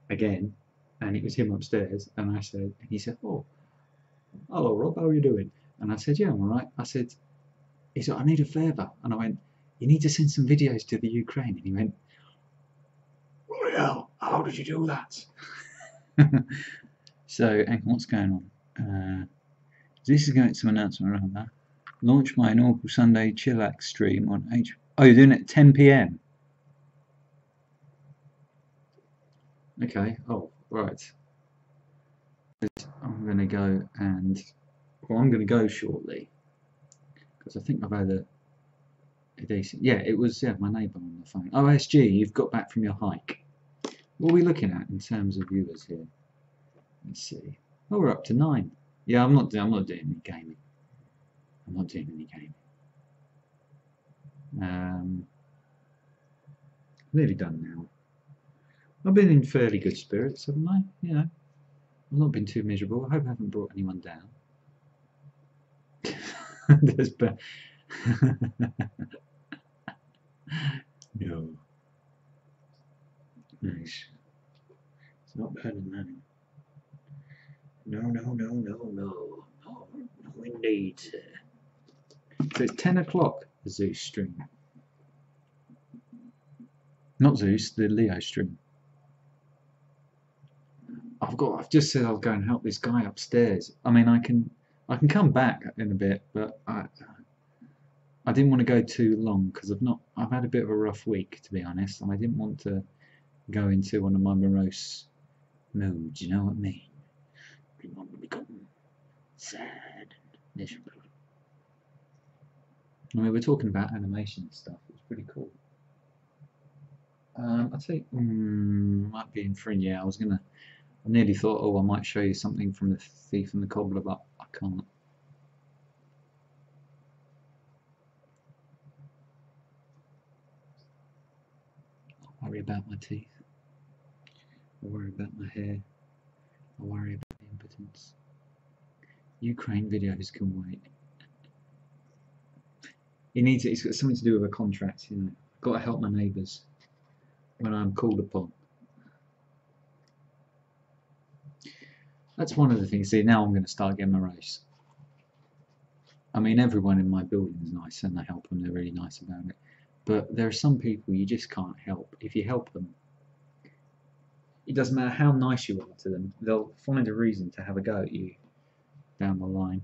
again, and it was him upstairs, and he said, oh, hello Rob, how are you doing? And I said, yeah, I'm alright. I said, he said, I need a favour. And I went, you need to send some videos to the Ukraine. And he went, oh yeah, how did you do that? So, hang on, what's going on? This is going to some announcement around that. Launch my inaugural Sunday chillax stream on H. Oh, you're doing it at 10 p.m. Okay. Oh, right. I'm going to go and. Well, I'm going to go shortly because I think I've had a decent. Yeah, it was my neighbour on the phone. Oh, SG, you've got back from your hike. What are we looking at in terms of viewers here? Let's see. Oh, we're up to 9. Yeah, I'm not doing any gaming. I'm not doing any gaming. Nearly done now. I've been in fairly good spirits, haven't I? You know, I've not been too miserable. I hope I haven't brought anyone down. There's no. Nice. It's not bad in that. No, indeed. So it's 10 o'clock, the Zeus stream. Not Zeus, the Leo stream. I've just said I'll go and help this guy upstairs. I mean, I can come back in a bit, but I didn't want to go too long because I've had a bit of a rough week, to be honest, and I didn't want to go into one of my morose moods, you know what I mean? I didn't want to become sad and miserable. I mean, we're talking about animation and stuff. It's pretty cool. I think might be in front. Yeah, I nearly thought, oh, I might show you something from the Thief and the Cobbler, but I can't. I worry about my teeth. I worry about my hair. I worry about impotence. Ukraine videos can wait. It's got something to do with a contract, you know. I've got to help my neighbours when I'm called upon. That's one of the things. See, now I'm going to start getting my race. I mean, everyone in my building is nice and I help them, they're really nice about it. But there are some people you just can't help. If you help them, it doesn't matter how nice you are to them, they'll find a reason to have a go at you down the line.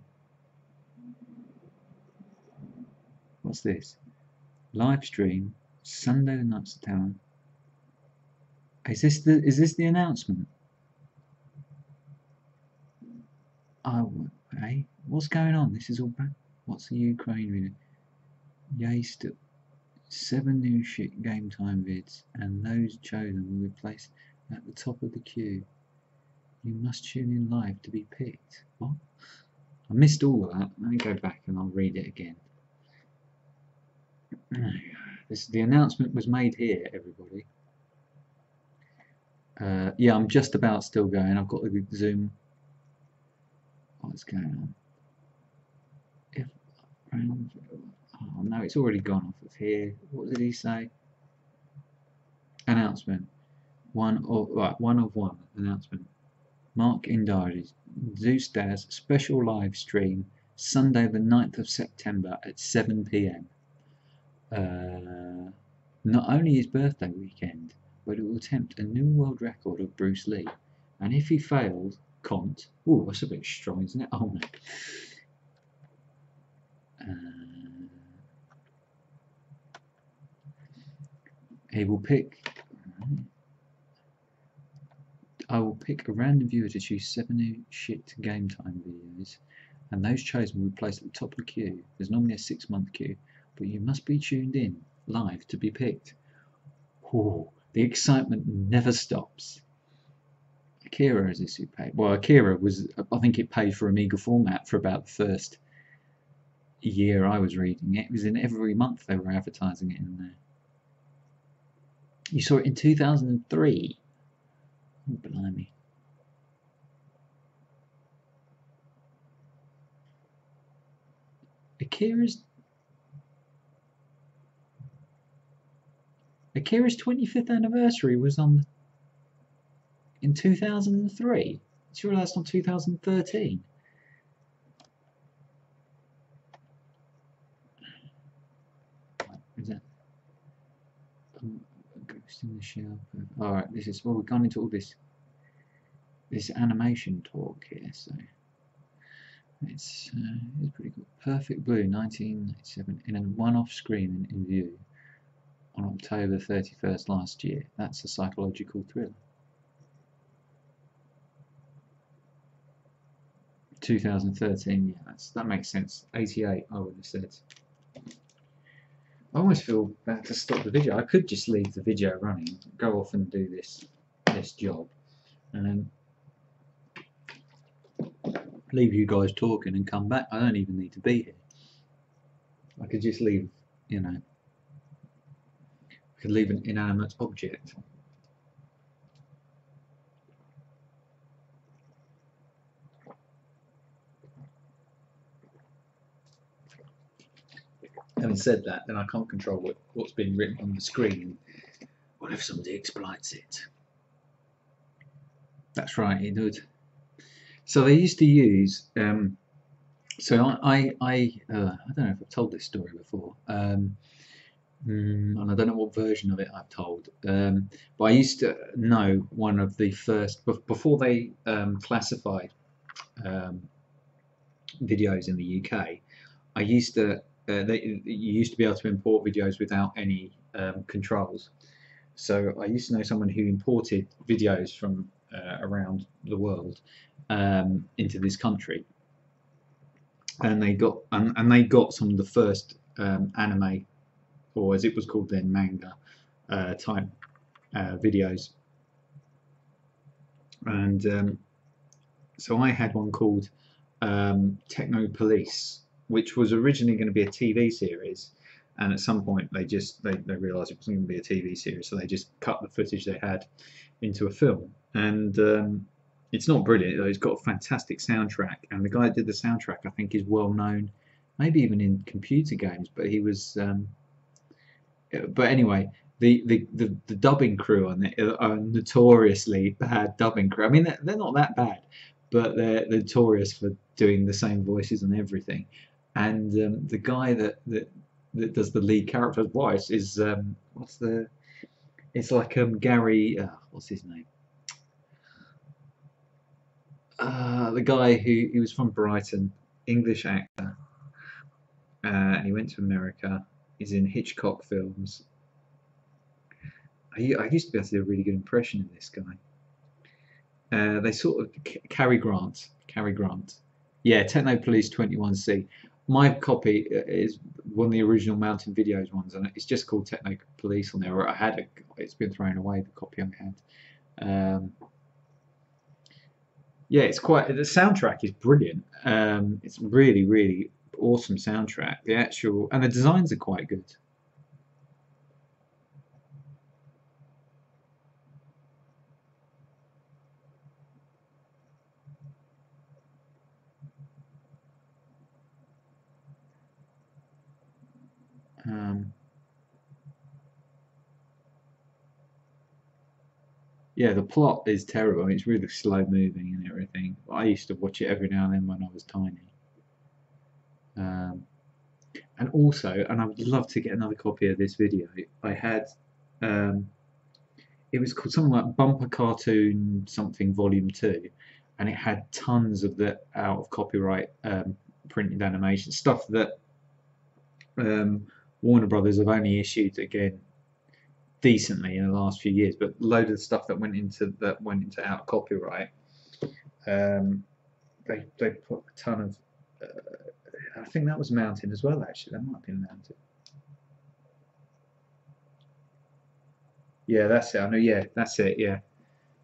What's this? Live stream, Sunday the Nuts Town. Is this the announcement? Oh, hey, what's going on? This is all bad. What's the Ukraine video? Yay, still 7 new shit game time vids, and those chosen will be placed at the top of the queue. You must tune in live to be picked. What? I missed all of that. Let me go back and I'll read it again. The announcement was made here, everybody. Yeah, I'm just about still going. I've got the Zoom. What's going on? Oh no, it's already gone off of here. What did he say? Announcement. One of one announcement. Mark in diaries. Zeus Daz special live stream Sunday the 9th of September at 7 PM. Not only his birthday weekend, but it will attempt a new world record of Bruce Lee. And if he fails, Kont. Oh, that's a bit strong, isn't it? Oh no. He will pick. I will pick a random viewer to choose 7 new shit game time videos, and those chosen will be placed at the top of the queue. There's normally a 6-month queue, but you must be tuned in live to be picked. Oh, the excitement never stops. Akira is this who paid. Well, Akira was, I think it paid for Amiga format for about the first year I was reading it. It was in every month they were advertising it in there. You saw it in 2003. Oh, blimey. Akira's 25th anniversary was in 2003. It's realised on 2013. Is that Ghost in the Shell? Alright, we've gone into all this animation talk here, so it's pretty good. Perfect Blue, 1987, in a one-off screening in view on October 31st last year. That's a psychological thriller. 2013, yeah, that makes sense. 88, I would have said. I almost feel bad to stop the video. I could just leave the video running, go off and do this job, and then leave you guys talking and come back. I don't even need to be here. I could just leave, you know, I could leave an inanimate object. Having said that, then I can't control what's being written on the screen. What if somebody exploits it? That's right, it would. So they used to use. So I don't know if I've told this story before, and I don't know what version of it I've told. But I used to know one of the first before they classified videos in the UK. I used to. You used to be able to import videos without any controls. So I used to know someone who imported videos from around the world into this country, and they got some of the first anime, or as it was called then, manga type videos. And so I had one called Techno Police, which was originally going to be a TV series, and at some point they realised it wasn't going to be a TV series, so they just cut the footage they had into a film. And it's not brilliant though. It's got a fantastic soundtrack, and the guy that did the soundtrack I think is well known, maybe even in computer games. But he was, but anyway, the dubbing crew on it are notoriously bad dubbing crew. I mean, they're not that bad, but they're notorious for doing the same voices and everything. And the guy that does the lead character's voice is it's like Gary, what's his name? The guy who was from Brighton, English actor, and he went to America. He's in Hitchcock films. I used to be able to do a really good impression of this guy. They sort of Cary Grant. Yeah, Techno Police 21C. My copy is one of the original Mountain Videos ones, and it's just called Techno Police on there. Or it's been thrown away, the copy I had. Yeah, the soundtrack is brilliant. It's really, really awesome soundtrack. And the designs are quite good. Yeah, the plot is terrible. It's really slow moving and everything. I used to watch it every now and then when I was tiny. And also, and I would love to get another copy of this video. I had, it was called something like Bumper Cartoon something Volume 2, and it had tons of the out of copyright printed animation stuff that Warner Brothers have only issued again decently in the last few years, but load of stuff that went into out of copyright. They put a ton of. I think that was Mountain as well. Actually, that might have been Mountain. Yeah, that's it. I know. Yeah, that's it. Yeah,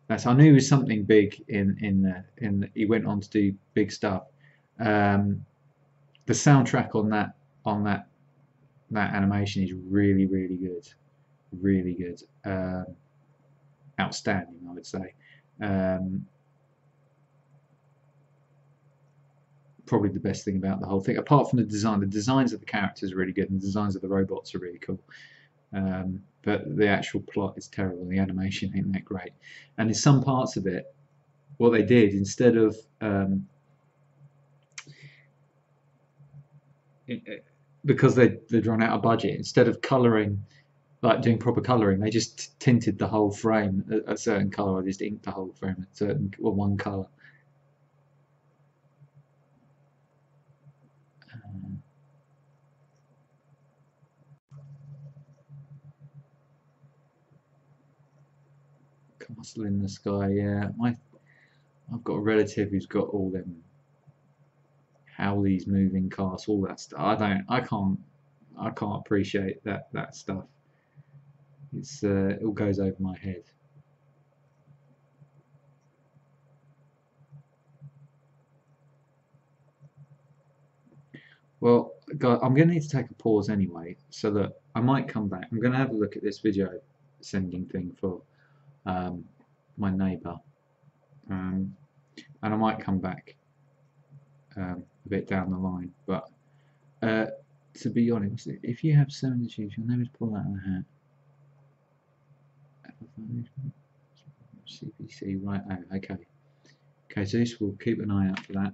I knew he was something big he went on to do big stuff. The soundtrack on that animation is really, really good. Really good. Outstanding, I would say. Probably the best thing about the whole thing, apart from the designs of the characters are really good, and the designs of the robots are really cool. But the actual plot is terrible. The animation ain't that great, and in some parts of it, what they did instead of because they'd run out of budget, instead of colouring, like doing proper colouring, they just tinted the whole frame a certain colour, or just inked the whole frame a certain one colour. Castle in the Sky, yeah. I've got a relative who's got all them Howley's moving cast, all that stuff. I can't appreciate that stuff. It all goes over my head. Well, guys, I'm going to need to take a pause anyway, so that I might come back. I'm going to have a look at this video sending thing for my neighbour, and I might come back a bit down the line. But to be honest, if you have 7 to choose, you'll never pull that out of the hat. CPC, right? Oh, okay. Okay, so this we'll keep an eye out for that.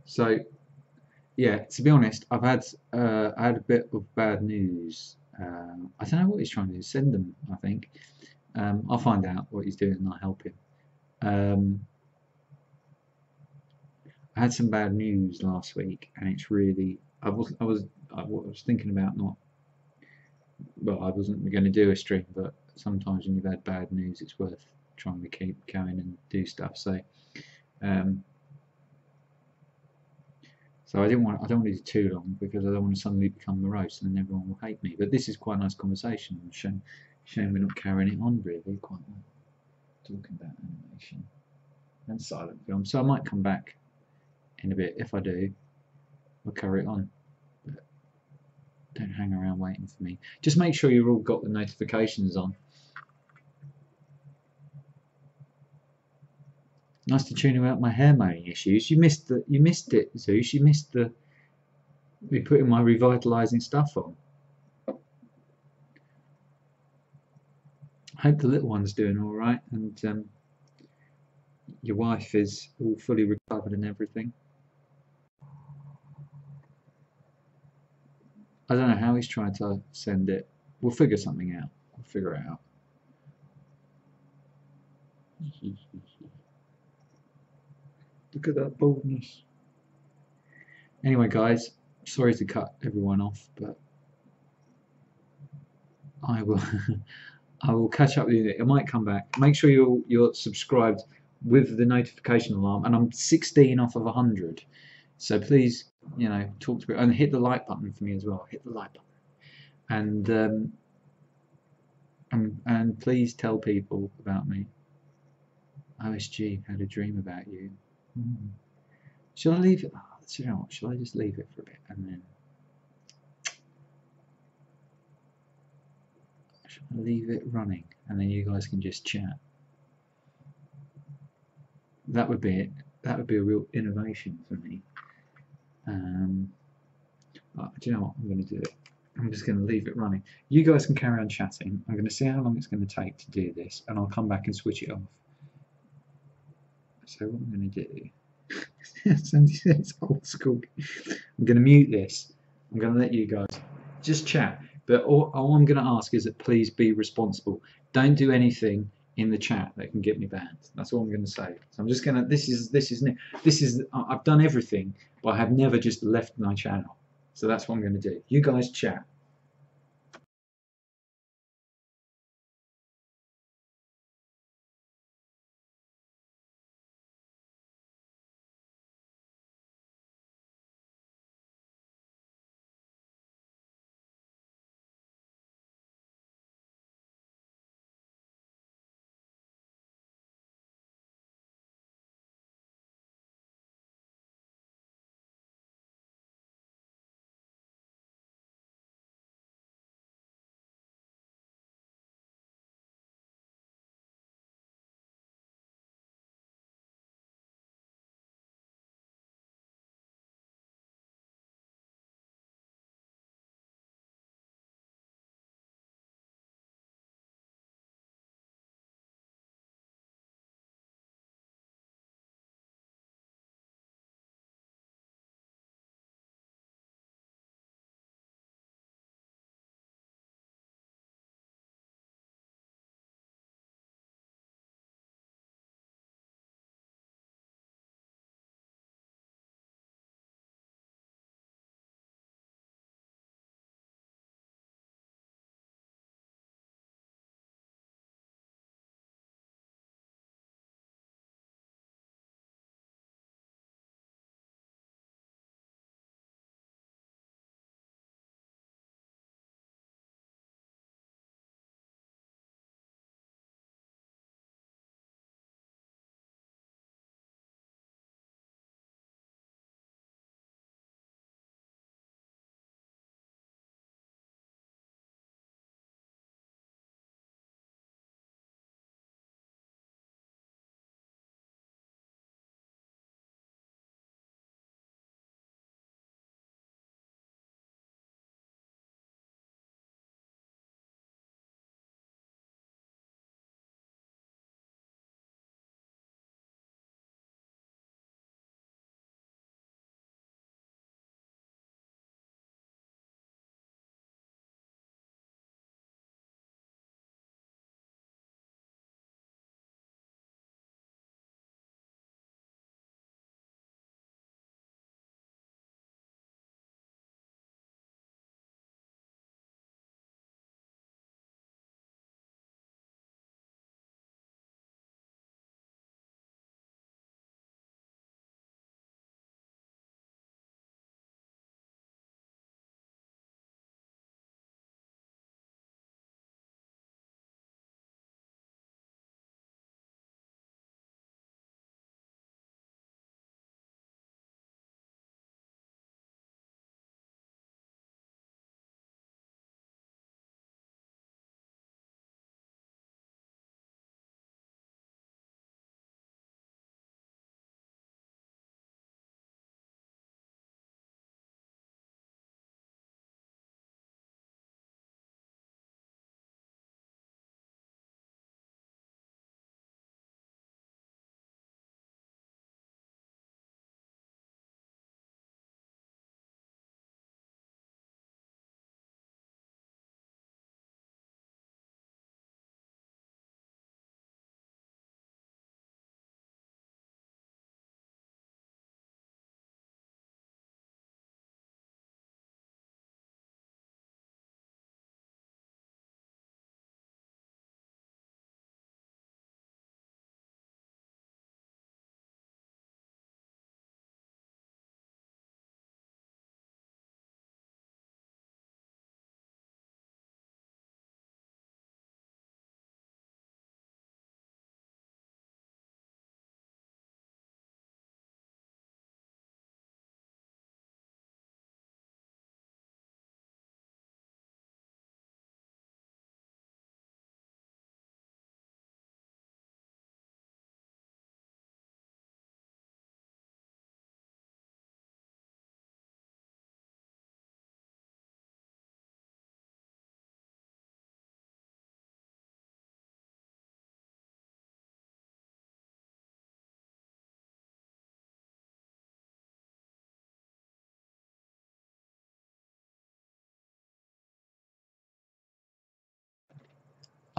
So, yeah, to be honest, I had a bit of bad news. I don't know what he's trying to do. Send them, I think. I'll find out what he's doing and I'll help him. I had some bad news last week, and it's really I was thinking about not. Well, I wasn't going to do a stream, but sometimes when you've had bad news, it's worth trying to keep going and do stuff. So, so I don't want to do too long, because I don't want to suddenly become morose and then everyone will hate me. But this is quite a nice conversation. Shame we're not carrying it on really. Quite like talking about animation and silent film. So I might come back in a bit. If I do, I'll carry it on. But don't hang around waiting for me. Just make sure you've all got the notifications on. Nice to tune about my hair mowing issues. You missed it, Zeus. You missed me putting my revitalising stuff on. I hope the little one's doing all right, and your wife is all fully recovered and everything. I don't know how he's trying to send it. We'll figure something out. We'll figure it out. Look at that boldness. Anyway, guys, sorry to cut everyone off, but I will I will catch up with you. I might come back. Make sure you're subscribed with the notification alarm, and I'm 16 off of 100. So please, talk to me and hit the like button for me as well. Hit the like button, and please tell people about me. OSG had a dream about you. Shall I leave it? You know what? Shall I just leave it for a bit and then? Shall I leave it running and then you guys can just chat? That would be it. That would be a real innovation for me. Do you know what? I'm going to do it. I'm just going to leave it running. You guys can carry on chatting. I'm going to see how long it's going to take to do this, and I'll come back and switch it off. So what I'm going to do, it's old school. I'm going to mute this. I'm going to let you guys just chat. But all I'm going to ask is that please be responsible. Don't do anything in the chat that can get me banned. That's all I'm going to say. So I'm just going to. This is. I've done everything, but I have never just left my channel. So that's what I'm going to do. You guys chat.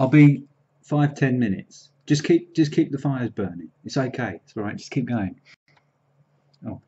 I'll be 5-10 minutes. Just keep the fires burning. It's okay. It's all right. Just keep going. Oh.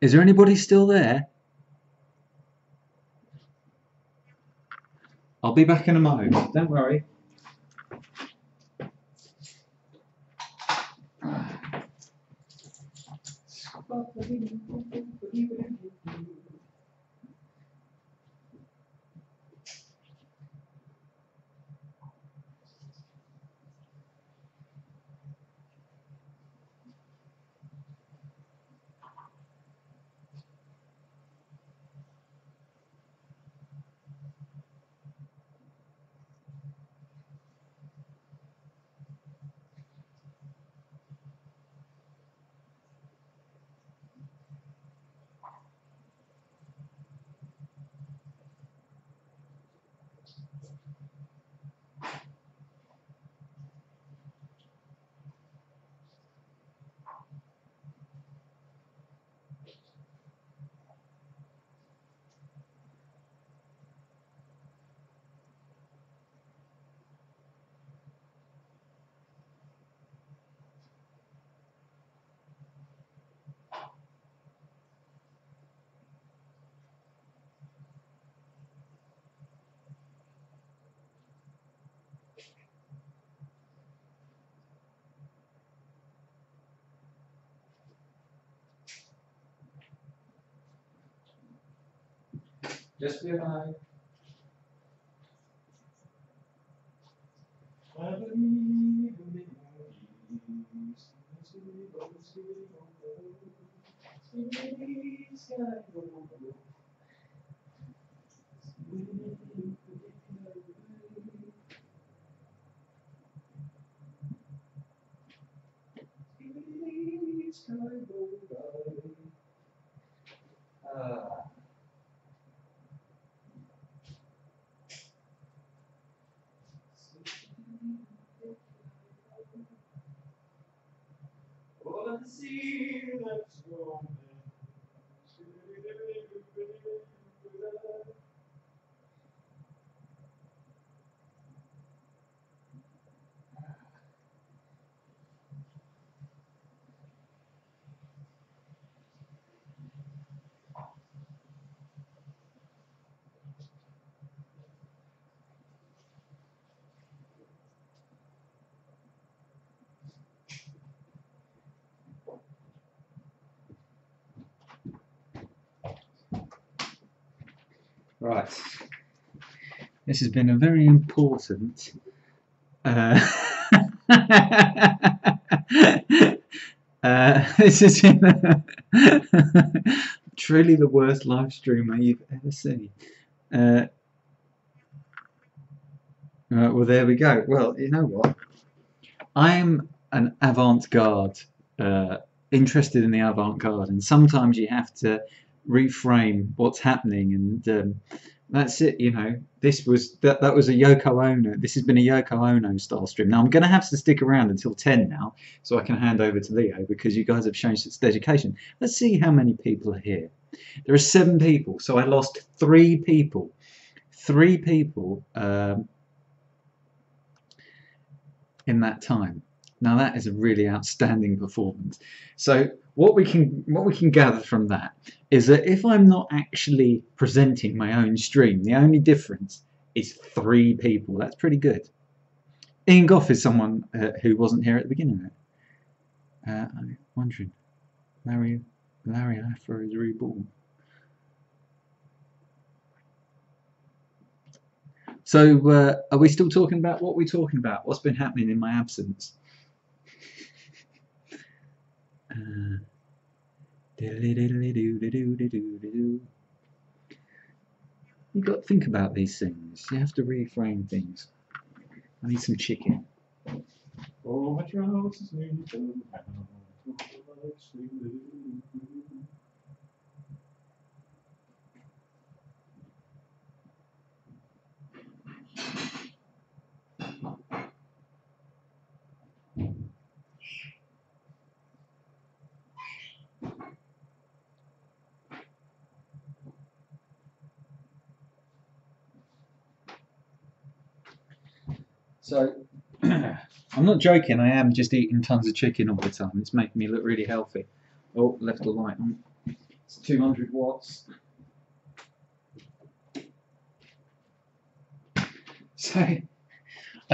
Is there anybody still there? I'll be back in a moment, don't worry. Just behind. Right. This has been a very important this has been truly the worst live streamer you've ever seen. Well, there we go. Well, you know what? I'm an avant-garde, interested in the avant-garde, and sometimes you have to reframe what's happening, and that's it. You know, this was that was a Yoko Ono. This has been a Yoko Ono style stream. Now I'm going to have to stick around until 10 now, so I can hand over to Leo because you guys have shown such dedication. Let's see how many people are here. There are 7 people, so I lost 3 people. 3 people. In that time. Now that is a really outstanding performance. So what we can gather from that is that if I'm not actually presenting my own stream, the only difference is 3 people. That's pretty good. Ian Goff is someone who wasn't here at the beginning. I'm wondering, Larry Afro is reborn. So are we still talking about what we're talking about? What's been happening in my absence? You got to think about these things. You have to reframe things. I need some chicken. Oh, my trousers need to go down. So, I'm not joking, I am just eating tons of chicken all the time. It's making me look really healthy. Oh, left the light on. It's 200 watts. So I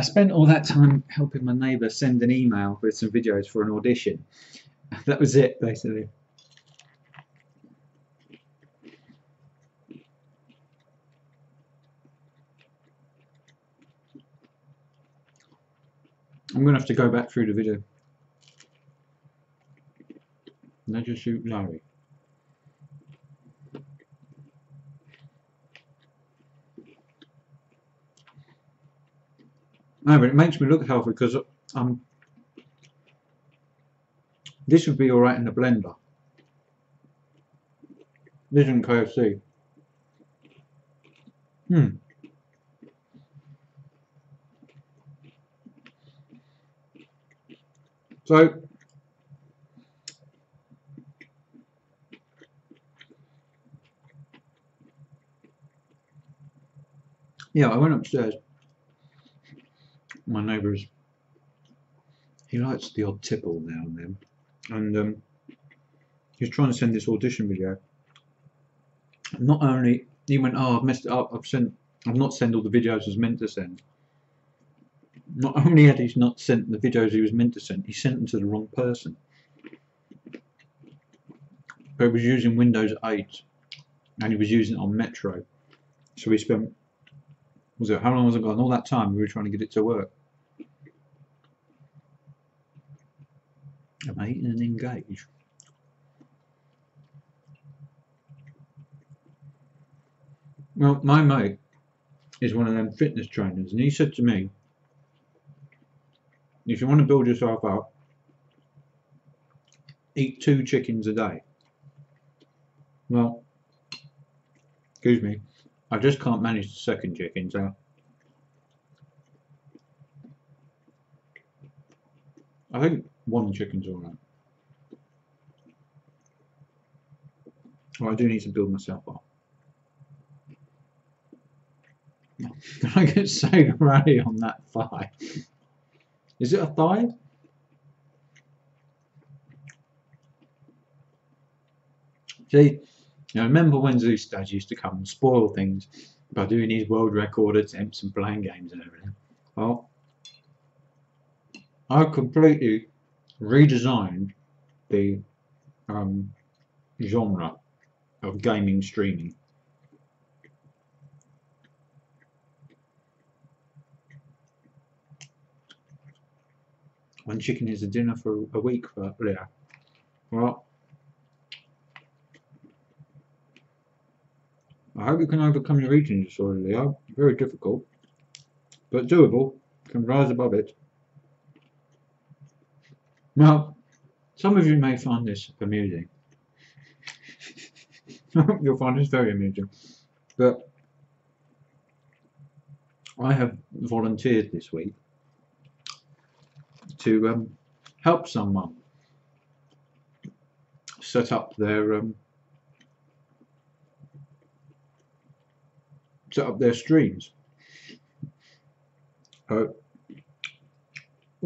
spent all that time helping my neighbour send an email with some videos for an audition. That was it, basically. I'm going to have to go back through the video. Leisure Suit Larry. No, but it makes me look healthy because this would be alright in the blender. This isn't KFC. So yeah, I went upstairs. My neighbour's, he likes the odd tipple now and then, and he was trying to send this audition video. Not only he went, oh, I've messed it up. I've not sent all the videos I was meant to send. Not only had he not sent the videos he was meant to send, he sent them to the wrong person. But he was using Windows 8, and he was using it on Metro. So we spent, how long was it gone? All that time we were trying to get it to work. Mate, and engage. Well, my mate is one of them fitness trainers, and he said to me, if you want to build yourself up, eat 2 chickens a day. Well, excuse me, I just can't manage the second chicken, so I think 1 chicken's alright. Well, I do need to build myself up. Can I get Sega Rally on that thigh? Is it a thigh? See, I remember when Zeus Dad used to come and spoil things by doing his world record attempts and playing games and everything. Well, I completely redesigned the genre of gaming streaming. One chicken is a dinner for a week for Leah. Well, I hope you can overcome your eating disorder, Leah. Very difficult, but doable. You can rise above it. Now, some of you may find this amusing. You'll find this very amusing. But I have volunteered this week to help someone set up their streams. All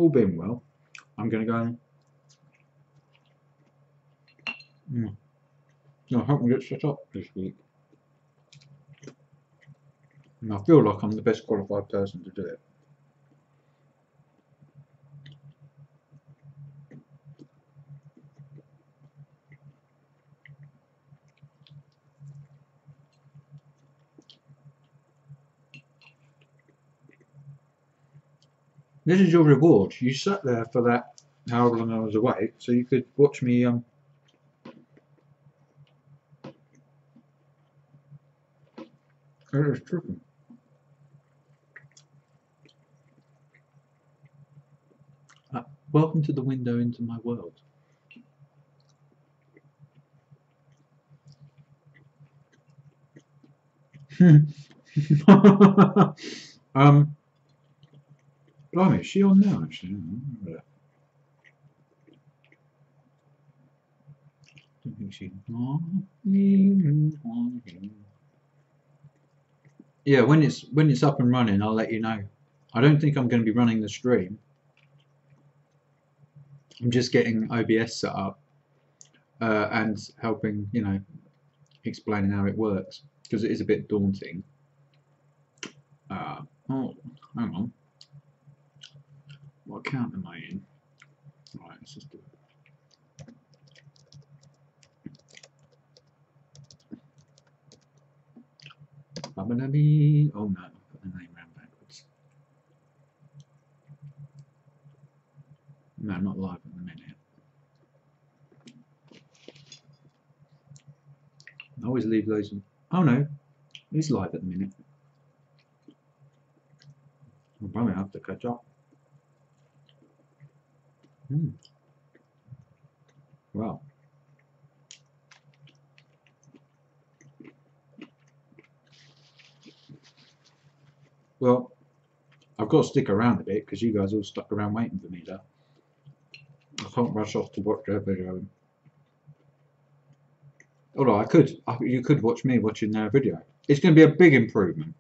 being well, I'm going to go and help me get set up this week. And I feel like I'm the best qualified person to do it. This is your reward. You sat there for that however long I was away, so you could watch me it was tripping. Welcome to the window into my world. Blimey, is she on now actually? I think she. Yeah, when it's up and running, I'll let you know. I don't think I'm going to be running the stream. I'm just getting OBS set up and helping, you know, explaining how it works, because it is a bit daunting. Oh, hang on. What account am I in? Right, let's just do it. Oh no, I put the name round backwards. No, not live at the minute. I always leave those. Oh no, it's live at the minute. I'll probably have to catch up. Well. Well, I've got to stick around a bit because you guys all stuck around waiting for me there. I can't rush off to watch their video. Although you could watch me watching their video. It's going to be a big improvement.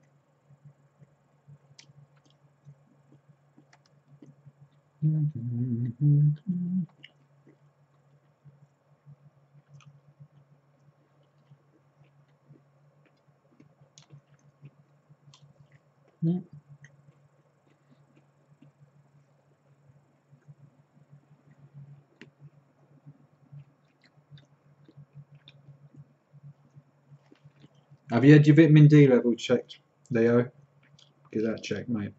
Have you had your vitamin D level checked, Leo? Get that checked, mate.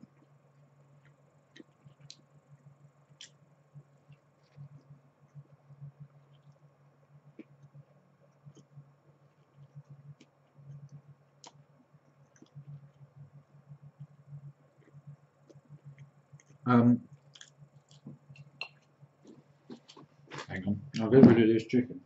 Hang on, I'll get rid of this chicken.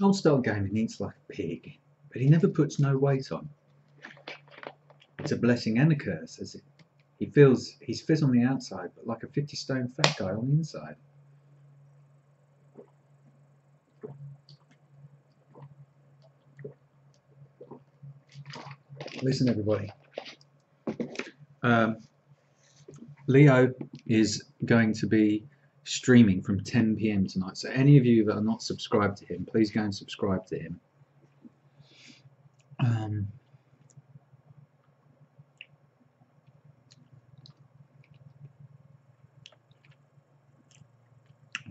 Old style gaming eats like a pig, but he never puts no weight on. It's a blessing and a curse, as he feels he's fit on the outside, but like a 50-stone fat guy on the inside. Listen, everybody. Leo is going to be streaming from 10 PM tonight, so any of you that are not subscribed to him, please go and subscribe to him.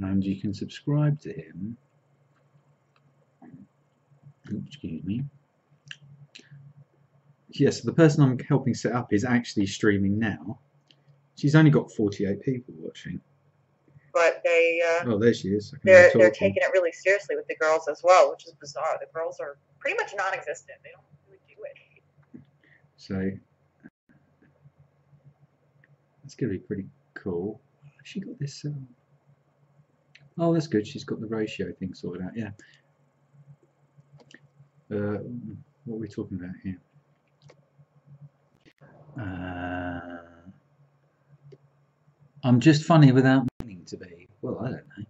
And you can subscribe to him. Excuse me. Yes, the person I'm helping set up is actually streaming now. She's only got 48 people watching. But they oh, there she is. They're taking it really seriously with the girls as well, which is bizarre. The girls are pretty much non-existent. They don't really do it. So that's gonna be pretty cool. She got this. Oh, that's good. She's got the ratio thing sorted out. Yeah. What are we talking about here? I'm just funny without meaning to be. Well, I don't know.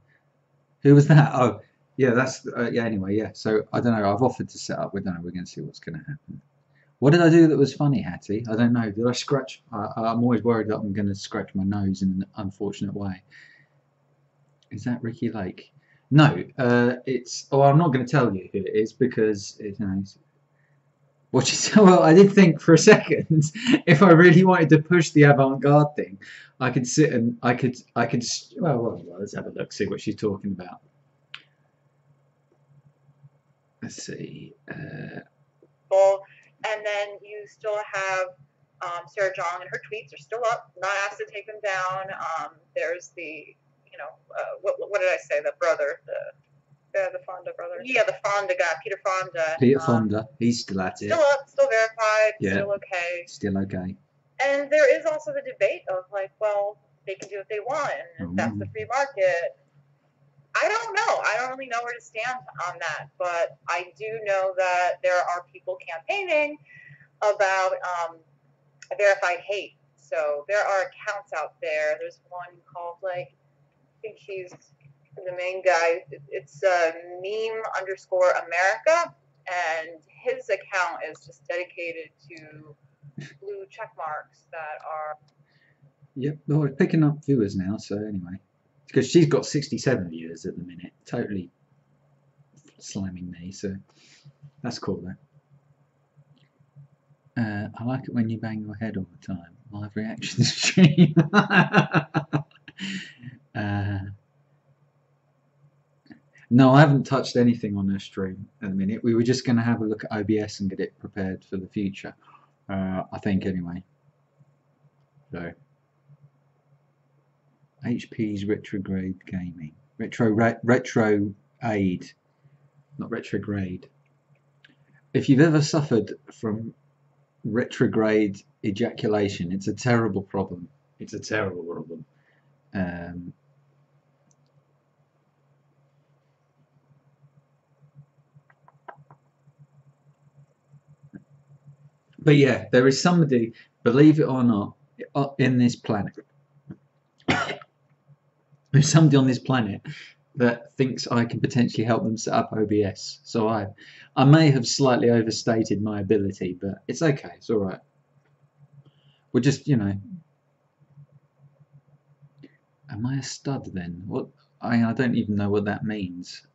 Who was that? Oh, yeah, that's yeah. Anyway, yeah. So I don't know. I've offered to set up. We don't know. We're going to see what's going to happen. What did I do that was funny, Hattie? I don't know. Did I scratch? I'm always worried that I'm going to scratch my nose in an unfortunate way. Is that Ricky Lake? No. It's. Oh, I'm not going to tell you who it is because you know. Well, I did think for a second, if I really wanted to push the avant-garde thing, I could sit and I could. Well, let's have a look, see what she's talking about. Let's see. Well, and then you still have Sarah Jong, and her tweets are still up. Not asked to take them down. There's the, what did I say? The brother, the Fonda brother. Yeah, the Fonda guy, Peter Fonda. Peter Fonda, he's still at it. Still up, still verified, yeah. Still okay. Still okay. And there is also the debate of like, well, they can do what they want, and that's the free market. I don't know. I don't really know where to stand on that, but I do know that there are people campaigning about verified hate. So there are accounts out there. There's one called, like, I think he's the main guy. It's meme_America, and his account is just dedicated to blue check marks that are. Yep, well, we're picking up viewers now, so anyway. Because she's got 67 viewers at the minute, totally slamming me, so that's cool though. I like it when you bang your head all the time. Live reaction stream. No, I haven't touched anything on her stream at the minute. We were just going to have a look at OBS and get it prepared for the future. I think anyway. So, HP's retrograde gaming. Retroade, not retrograde. If you've ever suffered from retrograde ejaculation, it's a terrible problem. It's a terrible problem. But yeah, there is somebody, believe it or not, in this planet. There's somebody on this planet that thinks I can potentially help them set up OBS. So I may have slightly overstated my ability, but it's okay. It's all right. We're just, you know. Am I a stud then? What? I don't even know what that means.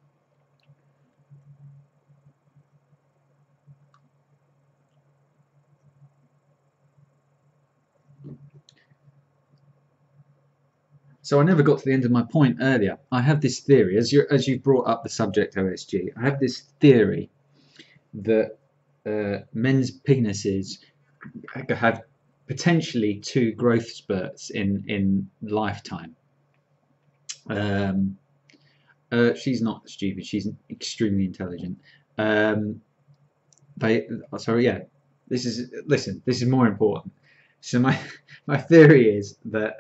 So I never got to the end of my point earlier. I have this theory, as you brought up the subject OSG, I have this theory that men's penises have potentially 2 growth spurts in lifetime. She's not stupid. She's extremely intelligent. Sorry, yeah. This is more important. So my theory is that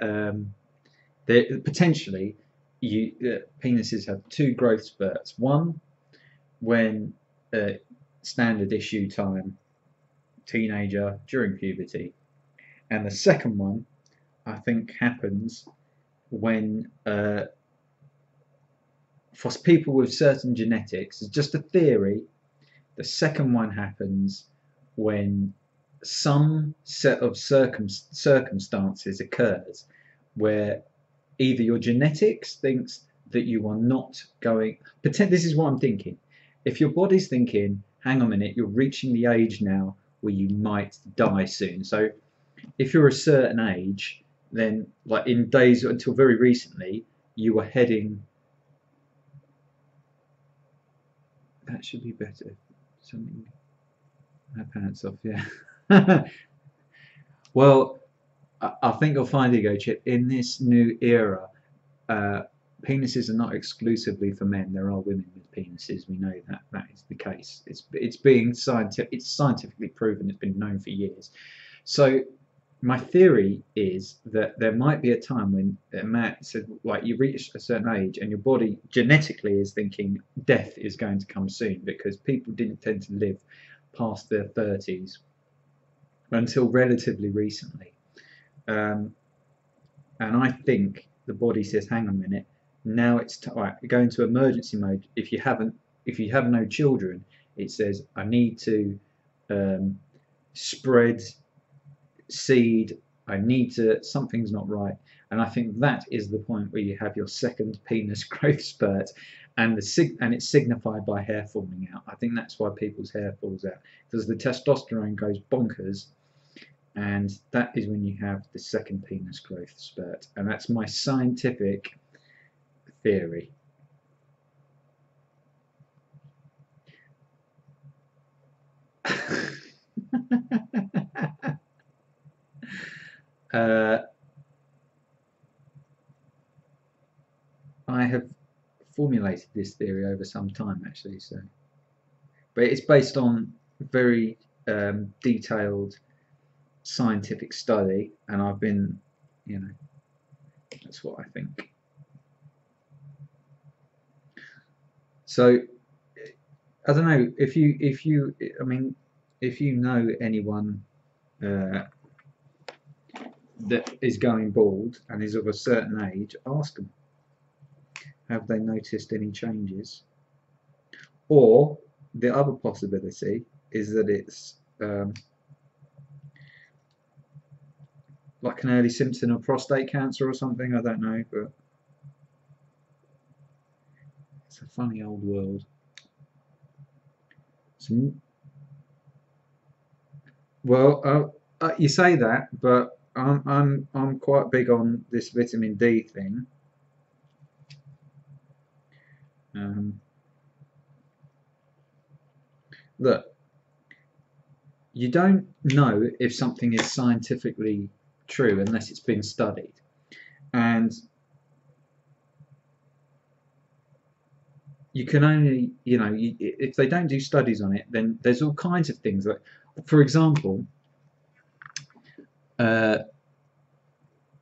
potentially penises have 2 growth spurts. One when standard issue time, teenager, during puberty, and the second one I think happens when for people with certain genetics, it's just a theory, the second one happens when some set of circumstances occurs where either your genetics thinks that you are not going. This is what I'm thinking. If your body's thinking, hang on a minute, you're reaching the age now where you might die soon. So if you're a certain age, then like in days until very recently, you were heading. That should be better. Something. My pants off, yeah. Well, I think you'll find, Ego Chip, in this new era, penises are not exclusively for men. There are women with penises. We know that is the case. It's being scientifically proven. It's been known for years. So my theory is that there might be a time when Matt said, like, you reach a certain age and your body genetically is thinking death is going to come soon, because people didn't tend to live past their 30s until relatively recently. And I think the body says, hang on a minute, now it's right, go into emergency mode. If you have no children, it says, I need to spread seed, I need to, something's not right. And I think that is the point where you have your second penis growth spurt, and it's signified by hair falling out. I think that's why people's hair falls out, because the testosterone goes bonkers, and that is when you have the second penis growth spurt. And that's my scientific theory. I have formulated this theory over some time, actually. So, but it's based on very detailed scientific study, and I've been, you know, that's what I think. So I don't know if you I mean, if you know anyone that is going bald and is of a certain age, ask them. Have they noticed any changes? Or the other possibility is that it's like an early symptom of prostate cancer or something. I don't know, but it's a funny old world. So, well, you say that, but I'm quite big on this vitamin D thing. Look, you don't know if something is scientifically true unless it's been studied, and you can only, if they don't do studies on it, then there's all kinds of things that, for example, there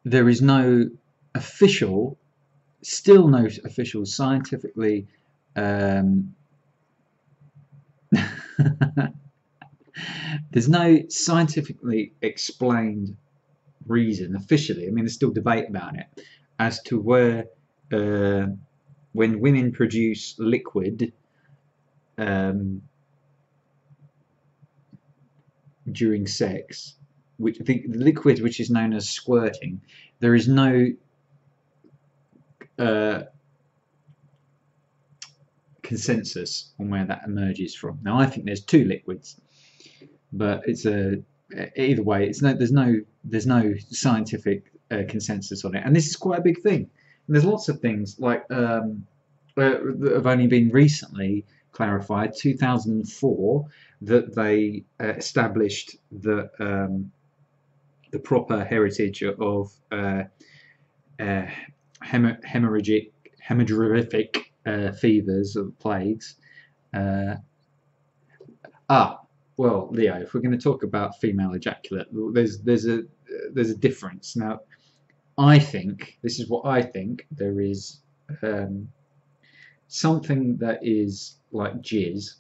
is no official, still no official scientifically there's no scientifically explained reason officially. I mean, there's still debate about it as to where when women produce liquid during sex, which the liquid which is known as squirting, there is no consensus on where that emerges from. Now, I think there's two liquids, but it's either way, there's no scientific consensus on it, and this is quite a big thing. And there's lots of things like that have only been recently clarified. 2004, that they established the proper heritage of hemorrhagic fevers of plagues. Well, Leo, if we're going to talk about female ejaculate, there's a difference. Now, I think, this is what I think, there is something that is like jizz,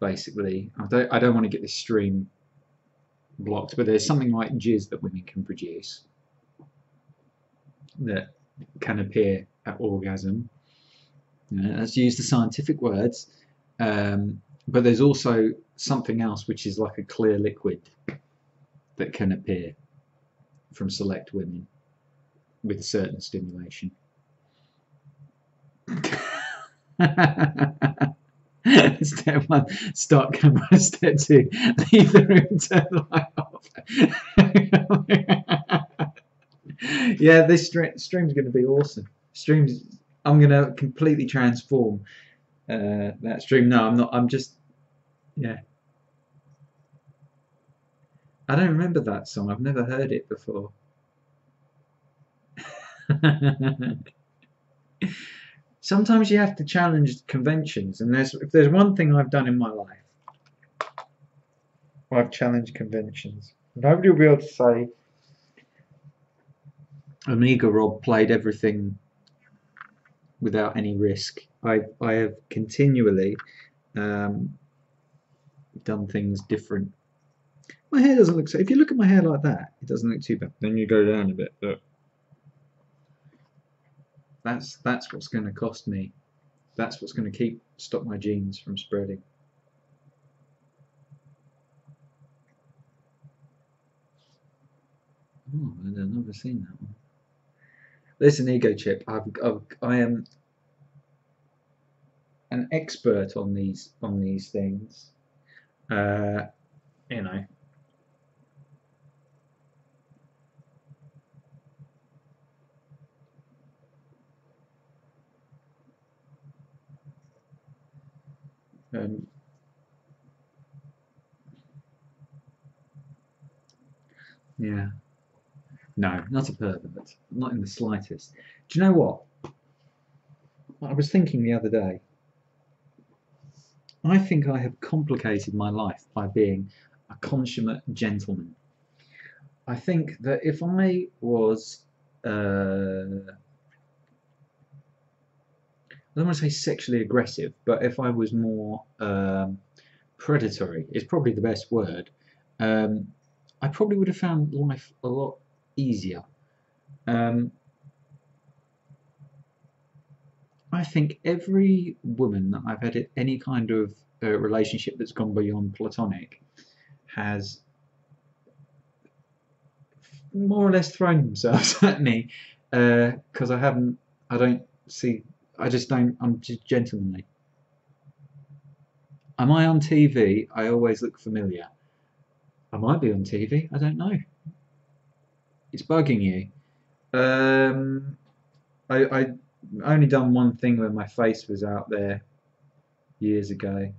basically. I don't want to get this stream blocked, but there's something like jizz that women can produce that can appear at orgasm. Let's use the scientific words, but there's also something else which is like a clear liquid that can appear from select women with certain stimulation. Step 1, start camera. Step 2, leave the room, turn the light off. Yeah, this stream's going to be awesome. I'm going to completely transform that stream. No, I'm not. I'm just, yeah. I don't remember that song. I've never heard it before. Sometimes you have to challenge conventions, and if there's one thing I've done in my life, I've challenged conventions. Nobody will be able to say AmigaRob played everything without any risk. I have continually done things different. My hair doesn't look so. If you look at my hair like that, it doesn't look too bad. Then you go down a bit, but that's what's going to cost me. That's what's going to stop my genes from spreading. Oh, I've never seen that one. Listen, Ego Chip, I am an expert on these things. You know. Yeah. No, not a pervert. Not in the slightest. Do you know what? I was thinking the other day. I think I have complicated my life by being a consummate gentleman. I think that if I was, I don't want to say sexually aggressive, but if I was more predatory is probably the best word. I probably would have found life a lot easier. I think every woman that I've had any kind of relationship that's gone beyond platonic has more or less thrown themselves at me because I just don't, I'm just gentlemanly. Am I on TV? I always look familiar. I might be on TV, I don't know. It's bugging you. I only done one thing where my face was out there years ago,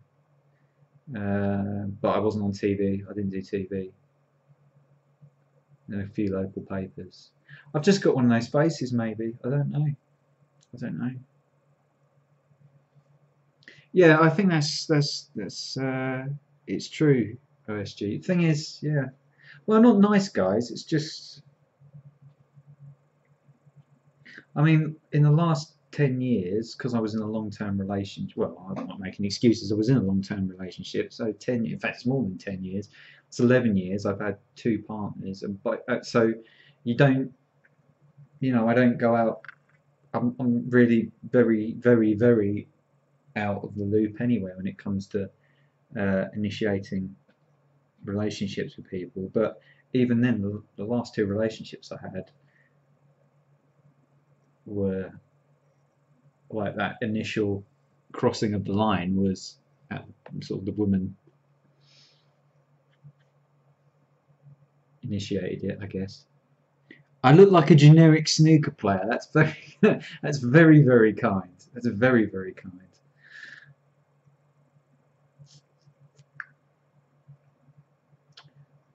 but I wasn't on TV. I didn't do TV. And a few local papers. I've just got one of those faces, maybe. I don't know. I don't know. Yeah, I think that's it's true. OSG. The thing is, yeah. Well, not nice guys. It's just. I mean, in the last 10 years, because I was in a long-term relationship, well, I'm not making excuses, I was in a long-term relationship, so 10 years, in fact, it's more than 10 years, it's 11 years, I've had 2 partners, and so you don't, I don't go out, I'm really very, very, very out of the loop anyway when it comes to initiating relationships with people, but even then, the last 2 relationships I had were like that initial crossing of the line was at sort of the woman initiated it, I guess. I look like a generic snooker player. That's very, that's very, very kind. That's very, very kind.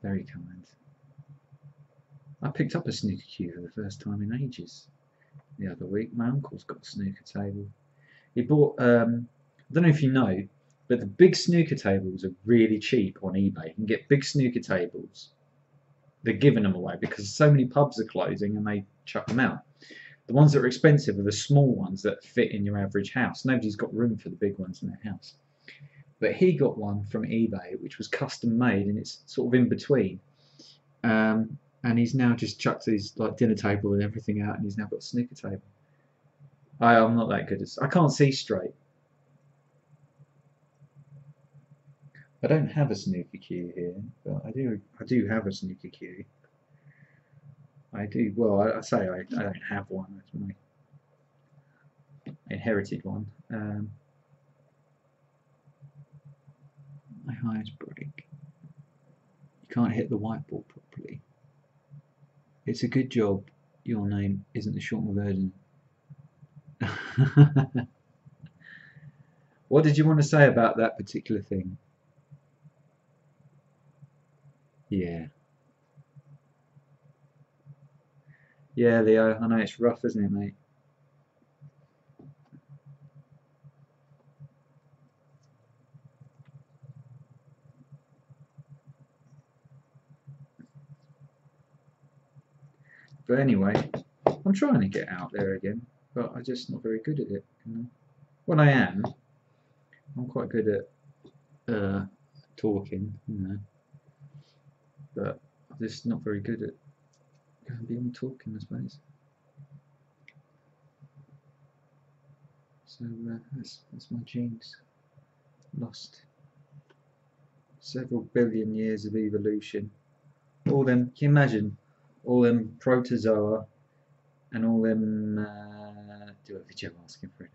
Very kind. I picked up a snooker cue for the first time in ages the other week. My uncle's got a snooker table. He bought, I don't know if you know, but the big snooker tables are really cheap on eBay. You can get big snooker tables. They're giving them away because so many pubs are closing and they chuck them out. The ones that are expensive are the small ones that fit in your average house. Nobody's got room for the big ones in their house. But he got one from eBay which was custom made and it's sort of in between. And he's now just chucked his like dinner table and everything out and he's now got a snooker table. I'm not that good at. I can't see straight. I don't have a snooker cue here, but I do have a snooker cue. I do. Well, I say I don't have one. It's my inherited one. My highest break. You can't hit the whiteboard properly. It's a good job your name isn't the shortened version. What did you want to say about that particular thing? Yeah. Yeah, Leo, I know it's rough, isn't it, mate? But anyway, I'm trying to get out there again, but I'm just not very good at it. When I am, I'm quite good at talking, but I'm just not very good at being talking, I suppose. So that's my genes. Lost several billion years of evolution. All them, can you imagine? All them protozoa and all them. Do a video asking for it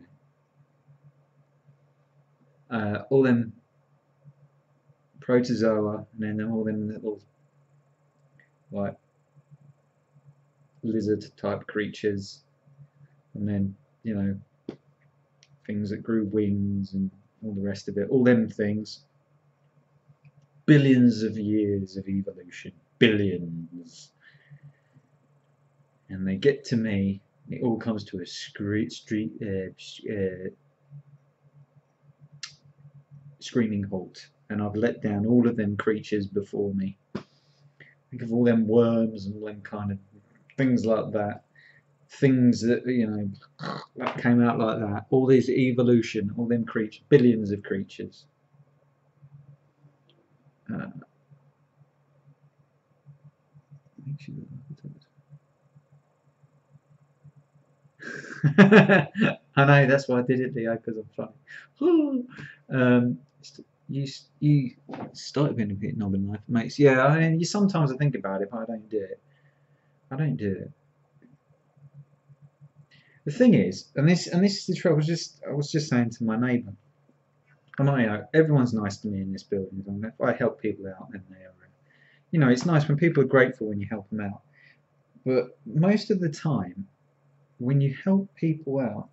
now. All them protozoa and then all them little like lizard type creatures, and then things that grew wings and all the rest of it. All them things. Billions of years of evolution. Billions. And they get to me, it all comes to a screaming halt, and I've let down all of them creatures before me. Think of all them worms and all them kind of things like that, things that that came out like that. All this evolution, all them creatures, billions of creatures. makes you look like a I know, that's why I did it, Leo, because I'm funny. You started being a bit knob in life, mates. Yeah, I mean, sometimes I think about it, but I don't do it. I don't do it. The thing is, and this is the trouble. I was just saying to my neighbour, and I know everyone's nice to me in this building. And if I help people out, then they are. You know, it's nice when people are grateful when you help them out. But most of the time, when you help people out,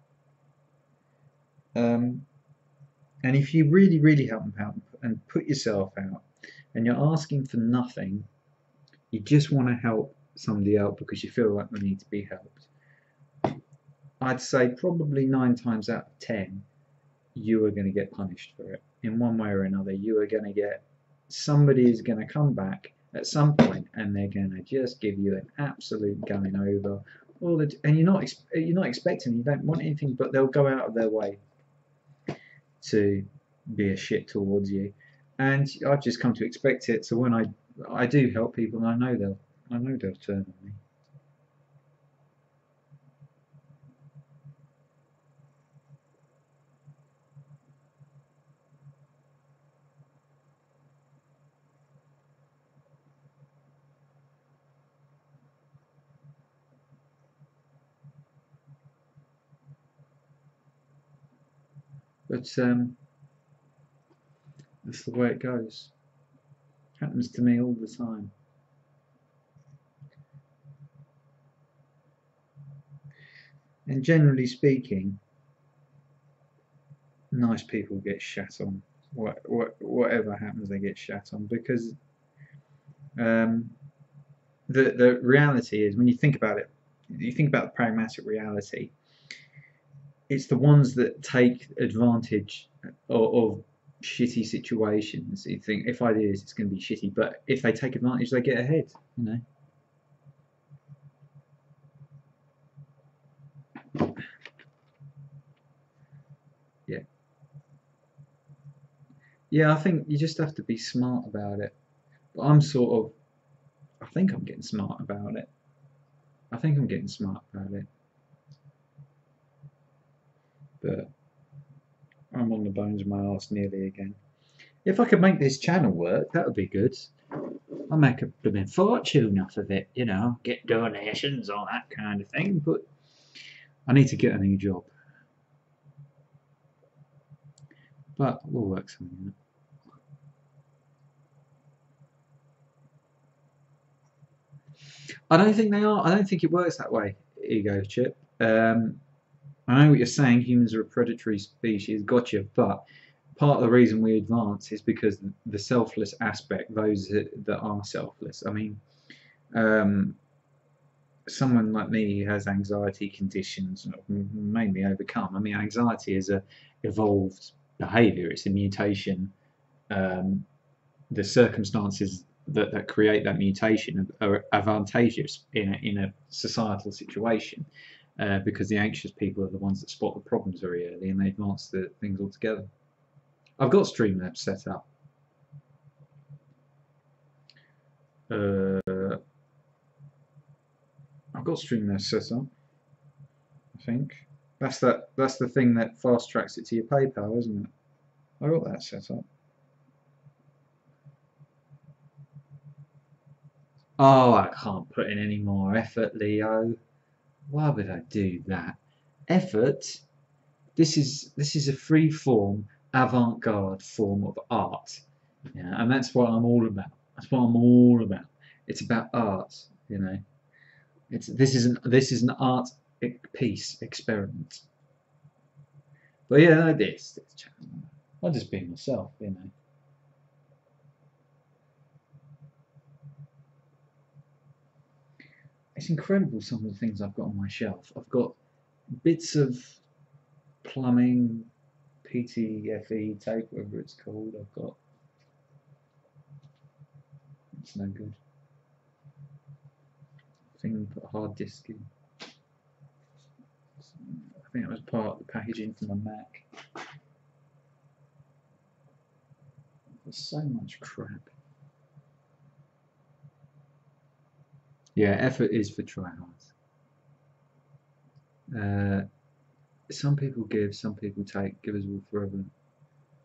and if you really, really help them out and put yourself out, and you're asking for nothing, you just want to help somebody out because you feel like they need to be helped. I'd say probably 9 times out of 10, you are going to get punished for it in one way or another. You are going to get, somebody is going to come back at some point and they're going to just give you an absolute going over. And you're not expecting, you don't want anything, but they'll go out of their way to be a shit towards you. And I've just come to expect it. So when I do help people, I know they'll turn on me. But that's the way it goes. Happens to me all the time. And generally speaking, nice people get shat on. Whatever happens, they get shat on because the reality is, when you think about it, you think about the pragmatic reality. It's the ones that take advantage of shitty situations. You think, if I do this, it's going to be shitty, but if they take advantage, they get ahead. You know. Yeah. Yeah, I think you just have to be smart about it. But I think I'm getting smart about it. I think I'm getting smart about it. But I'm on the bones of my arse nearly again. If I could make this channel work, that would be good. I'll make a blooming fortune off of it, you know, get donations, all that kind of thing. But I need to get a new job. But we'll work something out. I don't think they are. I don't think it works that way, Ego Chip. I know what you're saying, humans are a predatory species, gotcha, but part of the reason we advance is because the selfless aspect, those that are selfless. I mean, someone like me who has anxiety conditions mainly overcome. I mean, anxiety is a evolved behaviour, it's a mutation. The circumstances that create that mutation are advantageous in a societal situation. Because the anxious people are the ones that spot the problems very early and they advance the things altogether. I've got Streamlabs set up. I've got Streamlabs set up. I think that's the thing that fast tracks it to your PayPal, isn't it? I got that set up. Oh, I can't put in any more effort, Leo. Why would I do that? Effort. This is a free form, avant-garde form of art, yeah, and that's what I'm all about. That's what I'm all about. It's about art, you know. This is an art piece experiment. But yeah, no, this channel, I'll just be myself, you know. It's incredible some of the things I've got on my shelf. I've got bits of plumbing, PTFE tape, whatever it's called. I've got. It's no good. Thing put a hard disk in. I think that was part of the packaging for my Mac. There's so much crap. Yeah, effort is for tryhards. Some people give, some people take. Givers will forever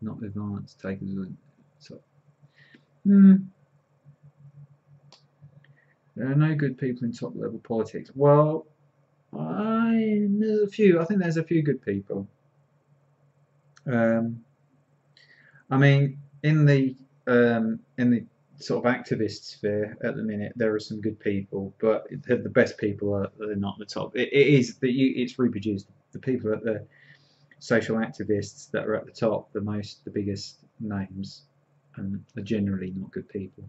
not advance. Takers will. So, there are no good people in top level politics. Well, there's a few. I think there's a few good people. I mean, in the sort of activist sphere at the minute, there are some good people, but the best people are not the top. It's reproduced. The people at the social activists that are at the top, the biggest names, and are generally not good people.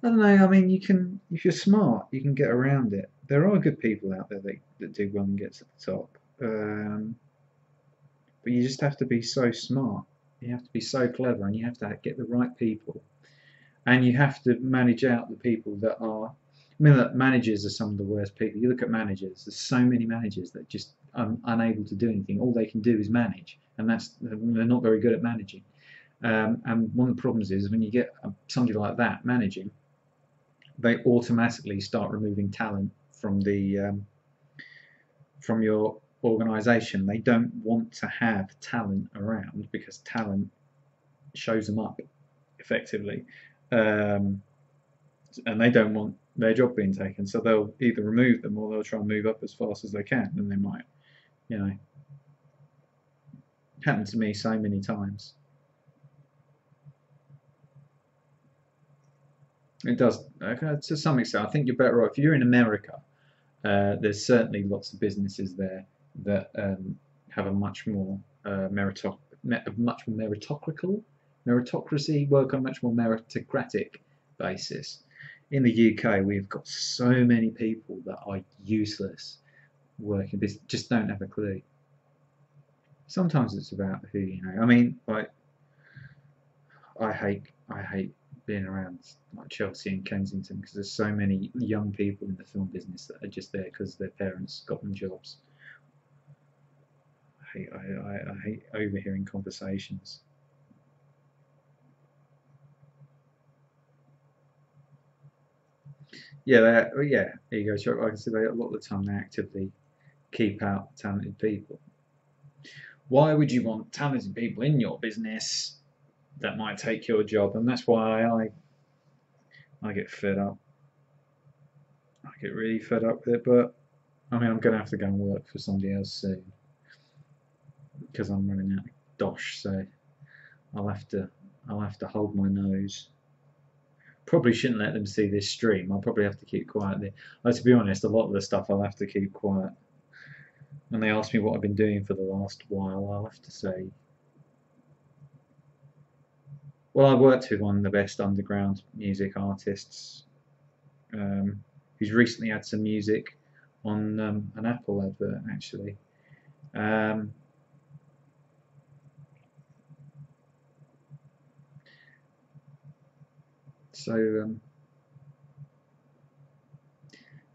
I don't know. I mean, you can, if you're smart, you can get around it. There are good people out there that do well and get to the top, but you just have to be so smart. You have to be so clever, and you have to get the right people, and you have to manage out the people that are. I mean, look, managers are some of the worst people. You look at managers. There's so many managers that just are unable to do anything. All they can do is manage, and they're not very good at managing. And one of the problems is when you get somebody like that managing, they automatically start removing talent from from your organisation. They don't want to have talent around because talent shows them up effectively, and they don't want their job being taken. So they'll either remove them or they'll try and move up as fast as they can. And they might, happen to me so many times. It does, to some extent. I think you're better off if you're in America. There's certainly lots of businesses there that have a much more meritocracy, work on a much more meritocratic basis. In the UK, we've got so many people that are useless working, just don't have a clue. Sometimes it's about who you know. I mean, like, I hate being around like Chelsea and Kensington because there's so many young people in the film business that are just there because their parents got them jobs. I hate overhearing conversations. Yeah, there you go. I can say a lot of the time they actively keep out talented people. Why would you want talented people in your business that might take your job? And that's why I get fed up. I get really fed up with it. But I mean, I'm going to have to go and work for somebody else soon because I'm running out of dosh. So I'll have to hold my nose. Probably shouldn't let them see this stream. I'll probably have to keep quiet there. To be honest, a lot of the stuff I'll have to keep quiet. When they ask me what I've been doing for the last while, I'll have to say, well, I worked with one of the best underground music artists, who's recently had some music on an Apple advert, actually.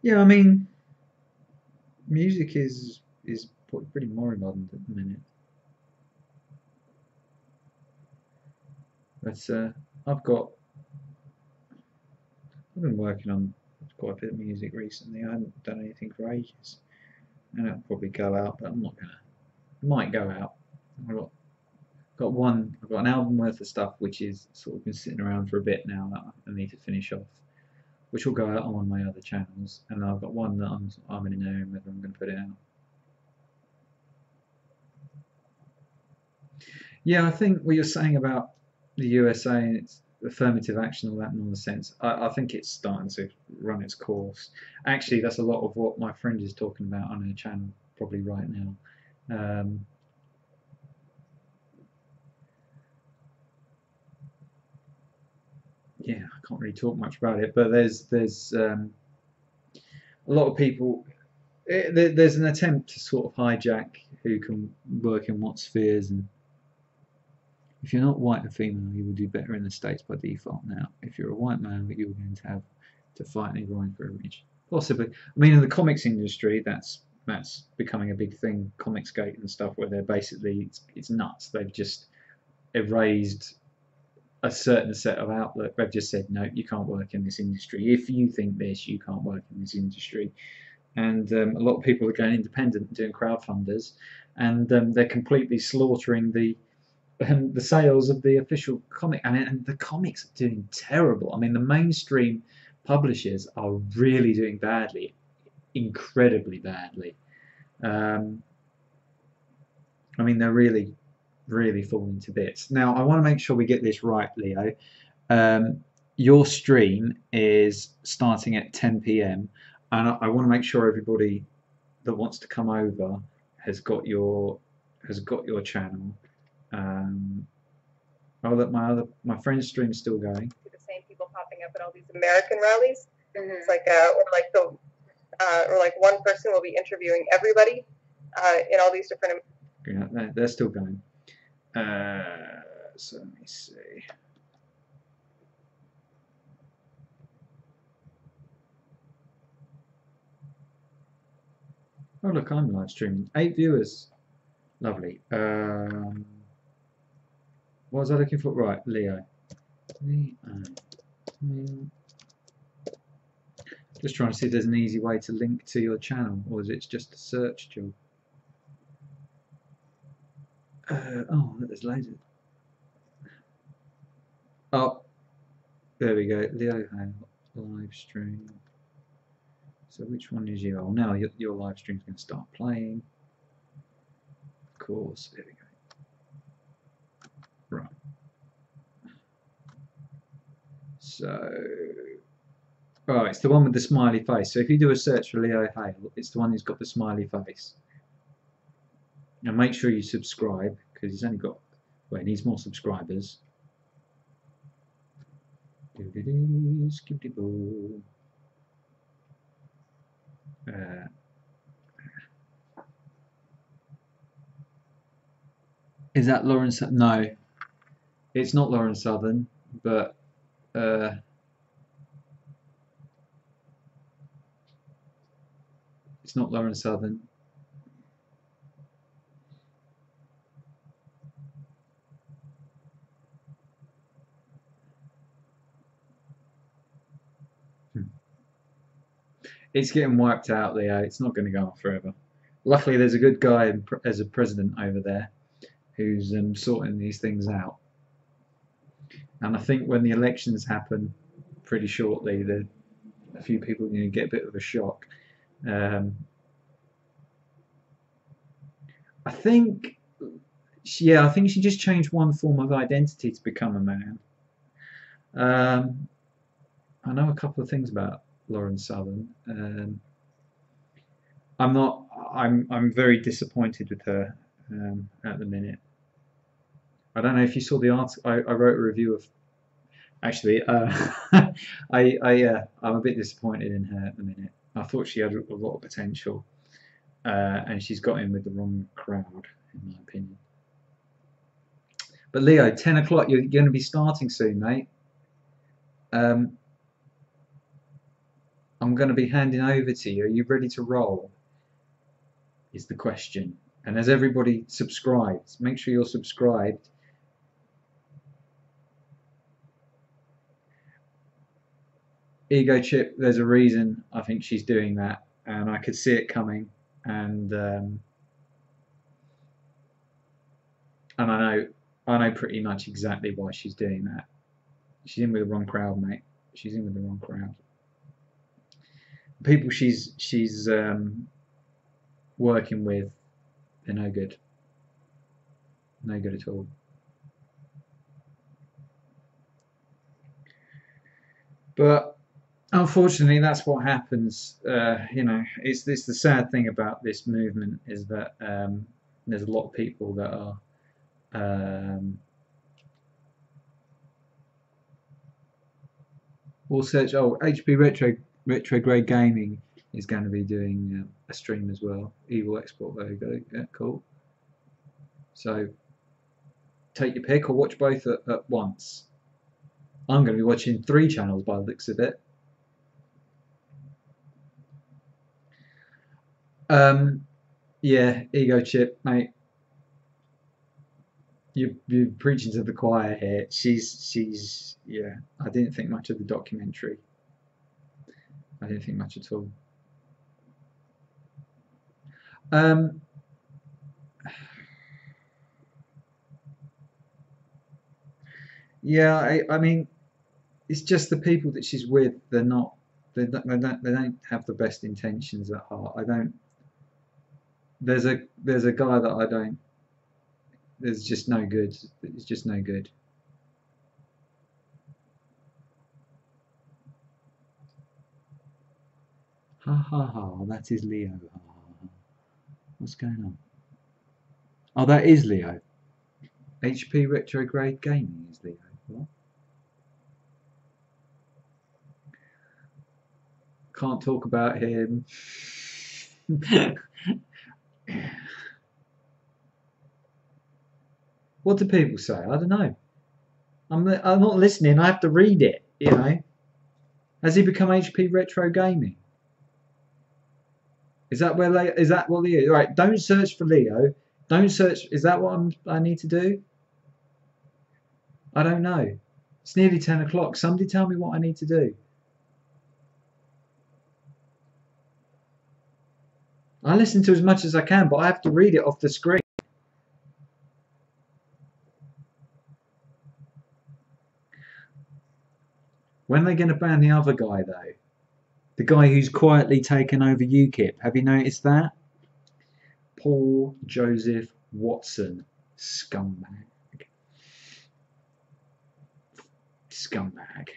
Yeah, I mean, music is pretty moribund at the minute. But I've been working on quite a bit of music recently. I haven't done anything for ages, and it'll probably go out, but I'm not gonna. It might go out. I've got an album worth of stuff which is sort of been sitting around for a bit now that I need to finish off, which will go out on my other channels, and I've got one that I'm in an area whether I'm going to put it out. Yeah, I think what you're saying about the USA and its affirmative action, all that nonsense, I think it's starting to run its course. Actually, that's a lot of what my friend is talking about on her channel probably right now. Yeah, I can't really talk much about it, but there's a lot of people. There's an attempt to sort of hijack who can work in what spheres and If you're not white or female, you will do better in the States by default now. If you're a white male, you're going to have to fight and grind for a reach. Possibly. I mean, in the comics industry, that's becoming a big thing, Comicsgate and stuff, where they're basically, it's nuts. They've just erased a certain set of outlook. They've just said, no, you can't work in this industry. If you think this, you can't work in this industry. And a lot of people are going independent and doing crowdfunders, and they're completely slaughtering the sales of the official comic. I mean, and the comics are doing terrible. I mean, the mainstream publishers are really doing badly, incredibly badly. I mean, they're really falling to bits. Now, I want to make sure we get this right, Leo. Your stream is starting at 10 p.m. and I want to make sure everybody that wants to come over has got your channel. Oh, that my friend's stream is still going. The same people popping up at all these American rallies. It's like or like one person will be interviewing everybody in all these different. Yeah, they're still going. So let me see. Oh look, I'm live streaming. 8 viewers. Lovely. What was I looking for? Right, Leo. Just trying to see if there's an easy way to link to your channel, or is it just a search job? Oh, there's loads of. Oh, there we go. Leo Hale live stream. So which one is you? Oh, now your live stream's going to start playing. Of course, there we go. Right. So, oh, it's the one with the smiley face. So if you do a search for Leo Hale, it's the one who's got the smiley face. Now make sure you subscribe, because he's only got, well, he needs more subscribers. Is that Lauren? No, it's not Lauren Southern, but it's not Lauren Southern. It's getting wiped out, Leo. It's not going to go on forever. Luckily, there's a good guy as a president over there who's sorting these things out. And I think when the elections happen pretty shortly, a few people are going to get a bit of a shock. I think she just changed one form of identity to become a man. I know a couple of things about Lauren Southern. I'm very disappointed with her at the minute. I don't know if you saw the article. I wrote a review of. Actually, I'm a bit disappointed in her at the minute. I thought she had a lot of potential, and she's got in with the wrong crowd, in my opinion. But Leo, 10 o'clock. You're going to be starting soon, mate. I'm going to be handing over to you. Are you ready to roll? Is the question. And as everybody subscribed, make sure you're subscribed. Ego Chip, there's a reason I think she's doing that, and I could see it coming, and I know pretty much exactly why she's doing that. She's in with the wrong crowd, mate. She's in with the wrong crowd. People she's working with, they're no good. No good at all. But unfortunately, that's what happens. You know, it's the sad thing about this movement is that there's a lot of people that are. We'll search. Oh, HP Retrograde Gaming is going to be doing a stream as well. Evil Export logo. Yeah, cool. So take your pick or watch both at once. I'm going to be watching 3 channels by the looks of it. Yeah, ego chip, mate. You're preaching to the choir here. She's yeah. I didn't think much of the documentary. I didn't think much at all. Yeah, I mean, it's just the people that she's with. They're not. They don't have the best intentions at heart. I don't. There's a guy that I don't. There's just no good. It's just no good. Ha ha ha. That is Leo. Ha, ha, ha. What's going on? Oh, that is Leo. HP Retrograde Gaming is Leo. What? Can't talk about him. What do people say? I don't know. I'm not listening. I have to read it. You know. Has he become HP Retro Gaming? Is that where Leo? Is that what Leo? Right. Don't search for Leo. Don't search. Is that what I need to do? I don't know. It's nearly 10 o'clock. Somebody tell me what I need to do. I listen to as much as I can, but I have to read it off the screen. When are they going to ban the other guy, though? The guy who's quietly taken over UKIP. Have you noticed that? Paul Joseph Watson. Scumbag. Scumbag.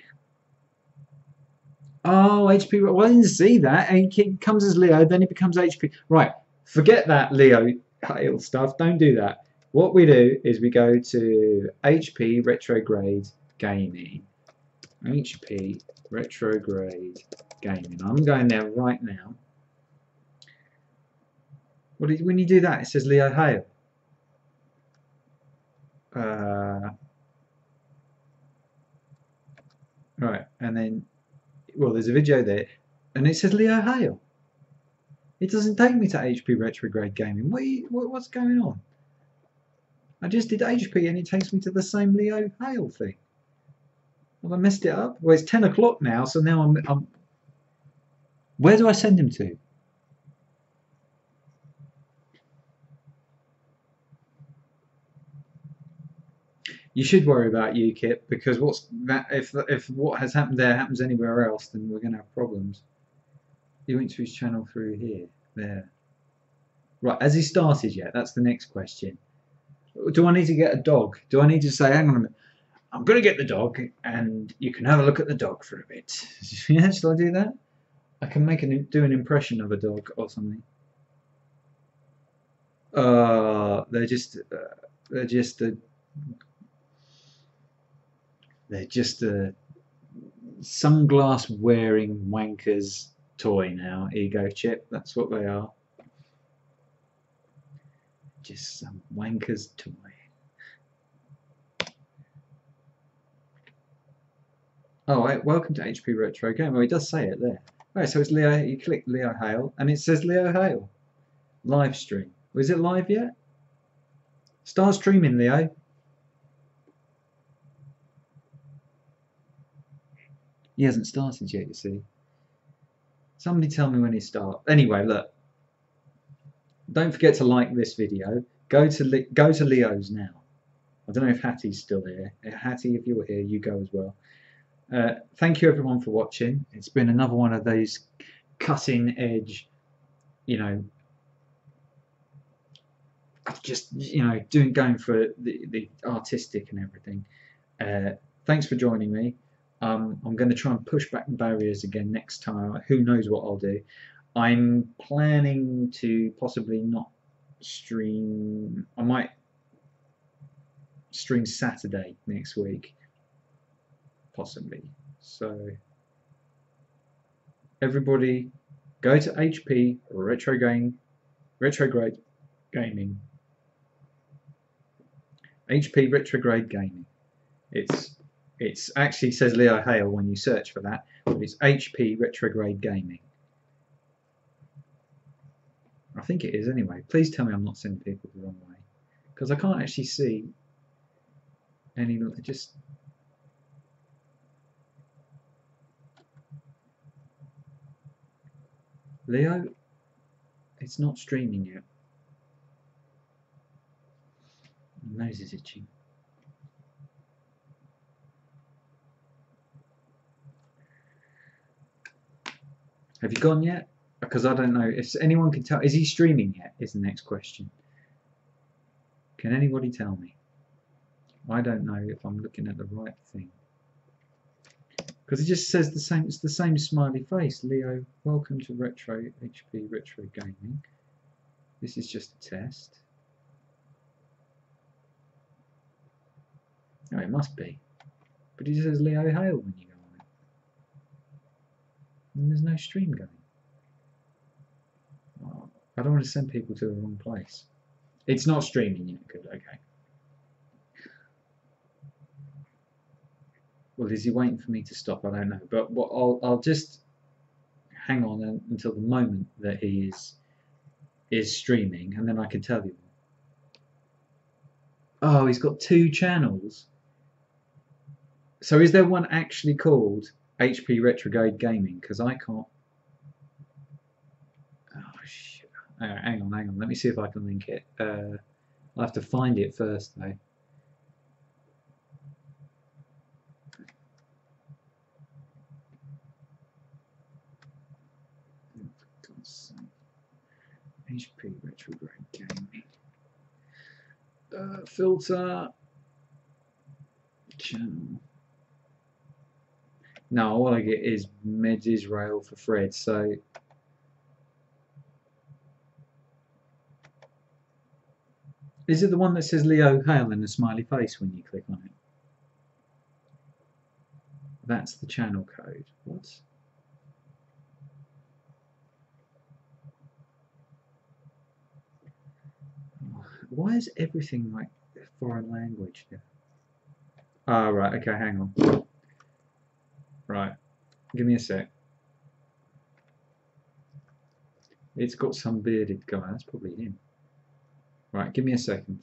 Oh, HP. Well, I didn't see that. And he comes as Leo, then he becomes HP. Right. Forget that Leo Hale stuff. Don't do that. What we do is we go to HP Retrograde Gaming. HP Retrograde Gaming. I'm going there right now. When you do that, it says Leo Hale. Right, and then, well, there's a video there, and it says Leo Hale. It doesn't take me to HP Retrograde Gaming. What's going on? I just did HP, and it takes me to the same Leo Hale thing. Have I messed it up? Well, it's 10 o'clock now, so now I'm... Where do I send him to? You should worry about UKIP, because if what has happened there happens anywhere else, then we're going to have problems. He went to his channel through here. There. Right, has he started yet? That's the next question. Do I need to get a dog? Do I need to say, hang on a minute, I'm going to get the dog, and you can have a look at the dog for a bit. Yeah, shall I do that? I can do an impression of a dog or something. They're just a sunglass wearing wanker's toy now. Ego chip. That's what they are. Just some wanker's toy. Oh, right, welcome to HP Retro Game. Well, he does say it there. Right, so it's Leo. You click Leo Hale, and it says Leo Hale. Live stream. Was it live yet? Start streaming, Leo. He hasn't started yet, you see. Somebody tell me when he starts. Anyway, look. Don't forget to like this video. Go to Leo's now. I don't know if Hattie's still here. Hattie, if you're here, you go as well. Thank you everyone for watching. It's been another one of those cutting edge, you know, just, you know, going for the artistic and everything. Thanks for joining me. I'm going to try and push back the barriers again next time. Who knows what I'll do. I'm planning to possibly not stream. I might stream Saturday next week, possibly. So everybody go to HP Retrograde Gaming. HP Retrograde Gaming. It's actually says Leo Hale when you search for that, but it's HP Retrograde Gaming. I think it is anyway. Please tell me I'm not sending people the wrong way, because I can't actually see any. Just Leo, it's not streaming yet. My nose is itching. Have you gone yet? Because I don't know if anyone can tell. Is he streaming yet? Is the next question. Can anybody tell me? I don't know if I'm looking at the right thing. Because it just says the same. It's the same smiley face. Leo, welcome to HP Retro Gaming. This is just a test. Oh, it must be. But it says Leo Hale when you go on it. And there's no stream going. Oh, I don't want to send people to the wrong place. It's not streaming yet. Good, okay. Well, is he waiting for me to stop? I don't know. But what I'll just hang on until the moment that he is streaming, and then I can tell you. Oh, he's got 2 channels. So is there one actually called HP Retrograde Gaming? Because I can't. Oh shit! Hang on. Let me see if I can link it. I'll have to find it first, though. For God's sake. HP Retrograde Gaming. Filter. Channel. No, all I get is Meds Israel for Fred. So is it the one that says Leo Hale and a smiley face when you click on it? That's the channel code. What? Why is everything like foreign language here? Ah, right. Okay, hang on. Right. Give me a sec. It's got some bearded guy. That's probably him. Right. Give me a second.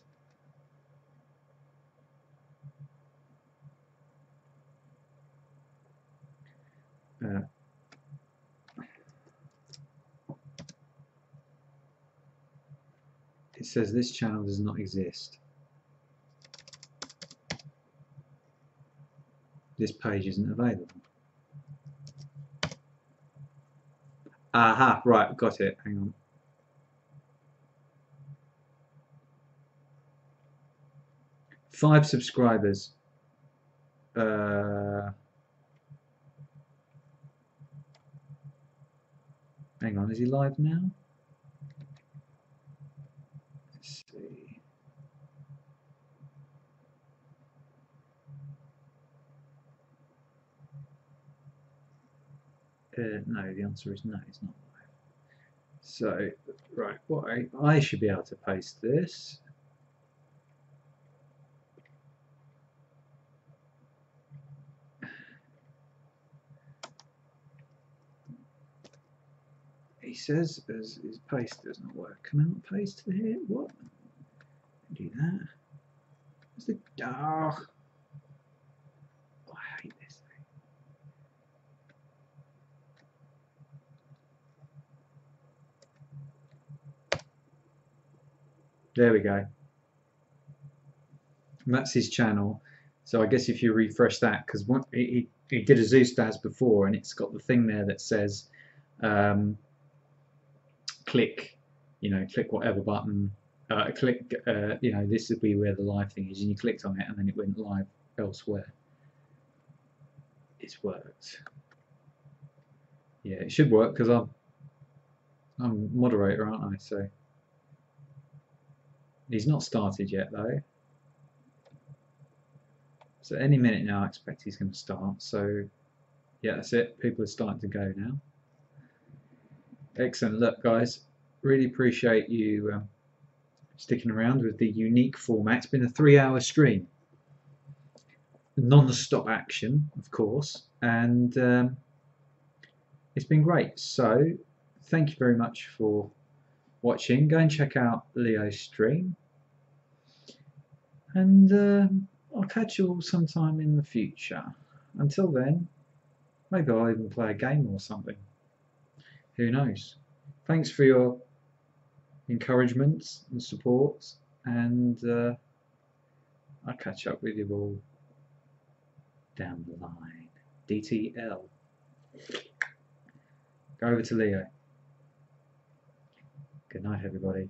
It says this channel does not exist. This page isn't available. Aha, right, got it. Hang on. Five subscribers. Hang on, is he live now? Let's see. No, the answer is no, it's not live. So, right, what I should be able to paste this. He says his paste does not work. Can I not paste here? What? Do that. Where's the dark? Oh, I hate this thing. There we go. And that's his channel. So I guess if you refresh that, because he did a Zoostaz before, and it's got the thing there that says click, click whatever button, click, this would be where the live thing is, and you clicked on it, and then it went live elsewhere. It's worked. Yeah, it should work because I'm moderator, aren't I? So he's not started yet though. So any minute now, I expect he's going to start. So yeah, that's it. People are starting to go now. Excellent. Look, guys, really appreciate you sticking around with the unique format. It's been a 3-hour stream, non-stop action, of course, and it's been great. So thank you very much for watching. Go and check out Leo's stream, and I'll catch you all sometime in the future. Until then, maybe I'll even play a game or something. Who knows? Thanks for your encouragement and support, and I'll catch up with you all down the line. DTL. Go over to Leo. Good night, everybody.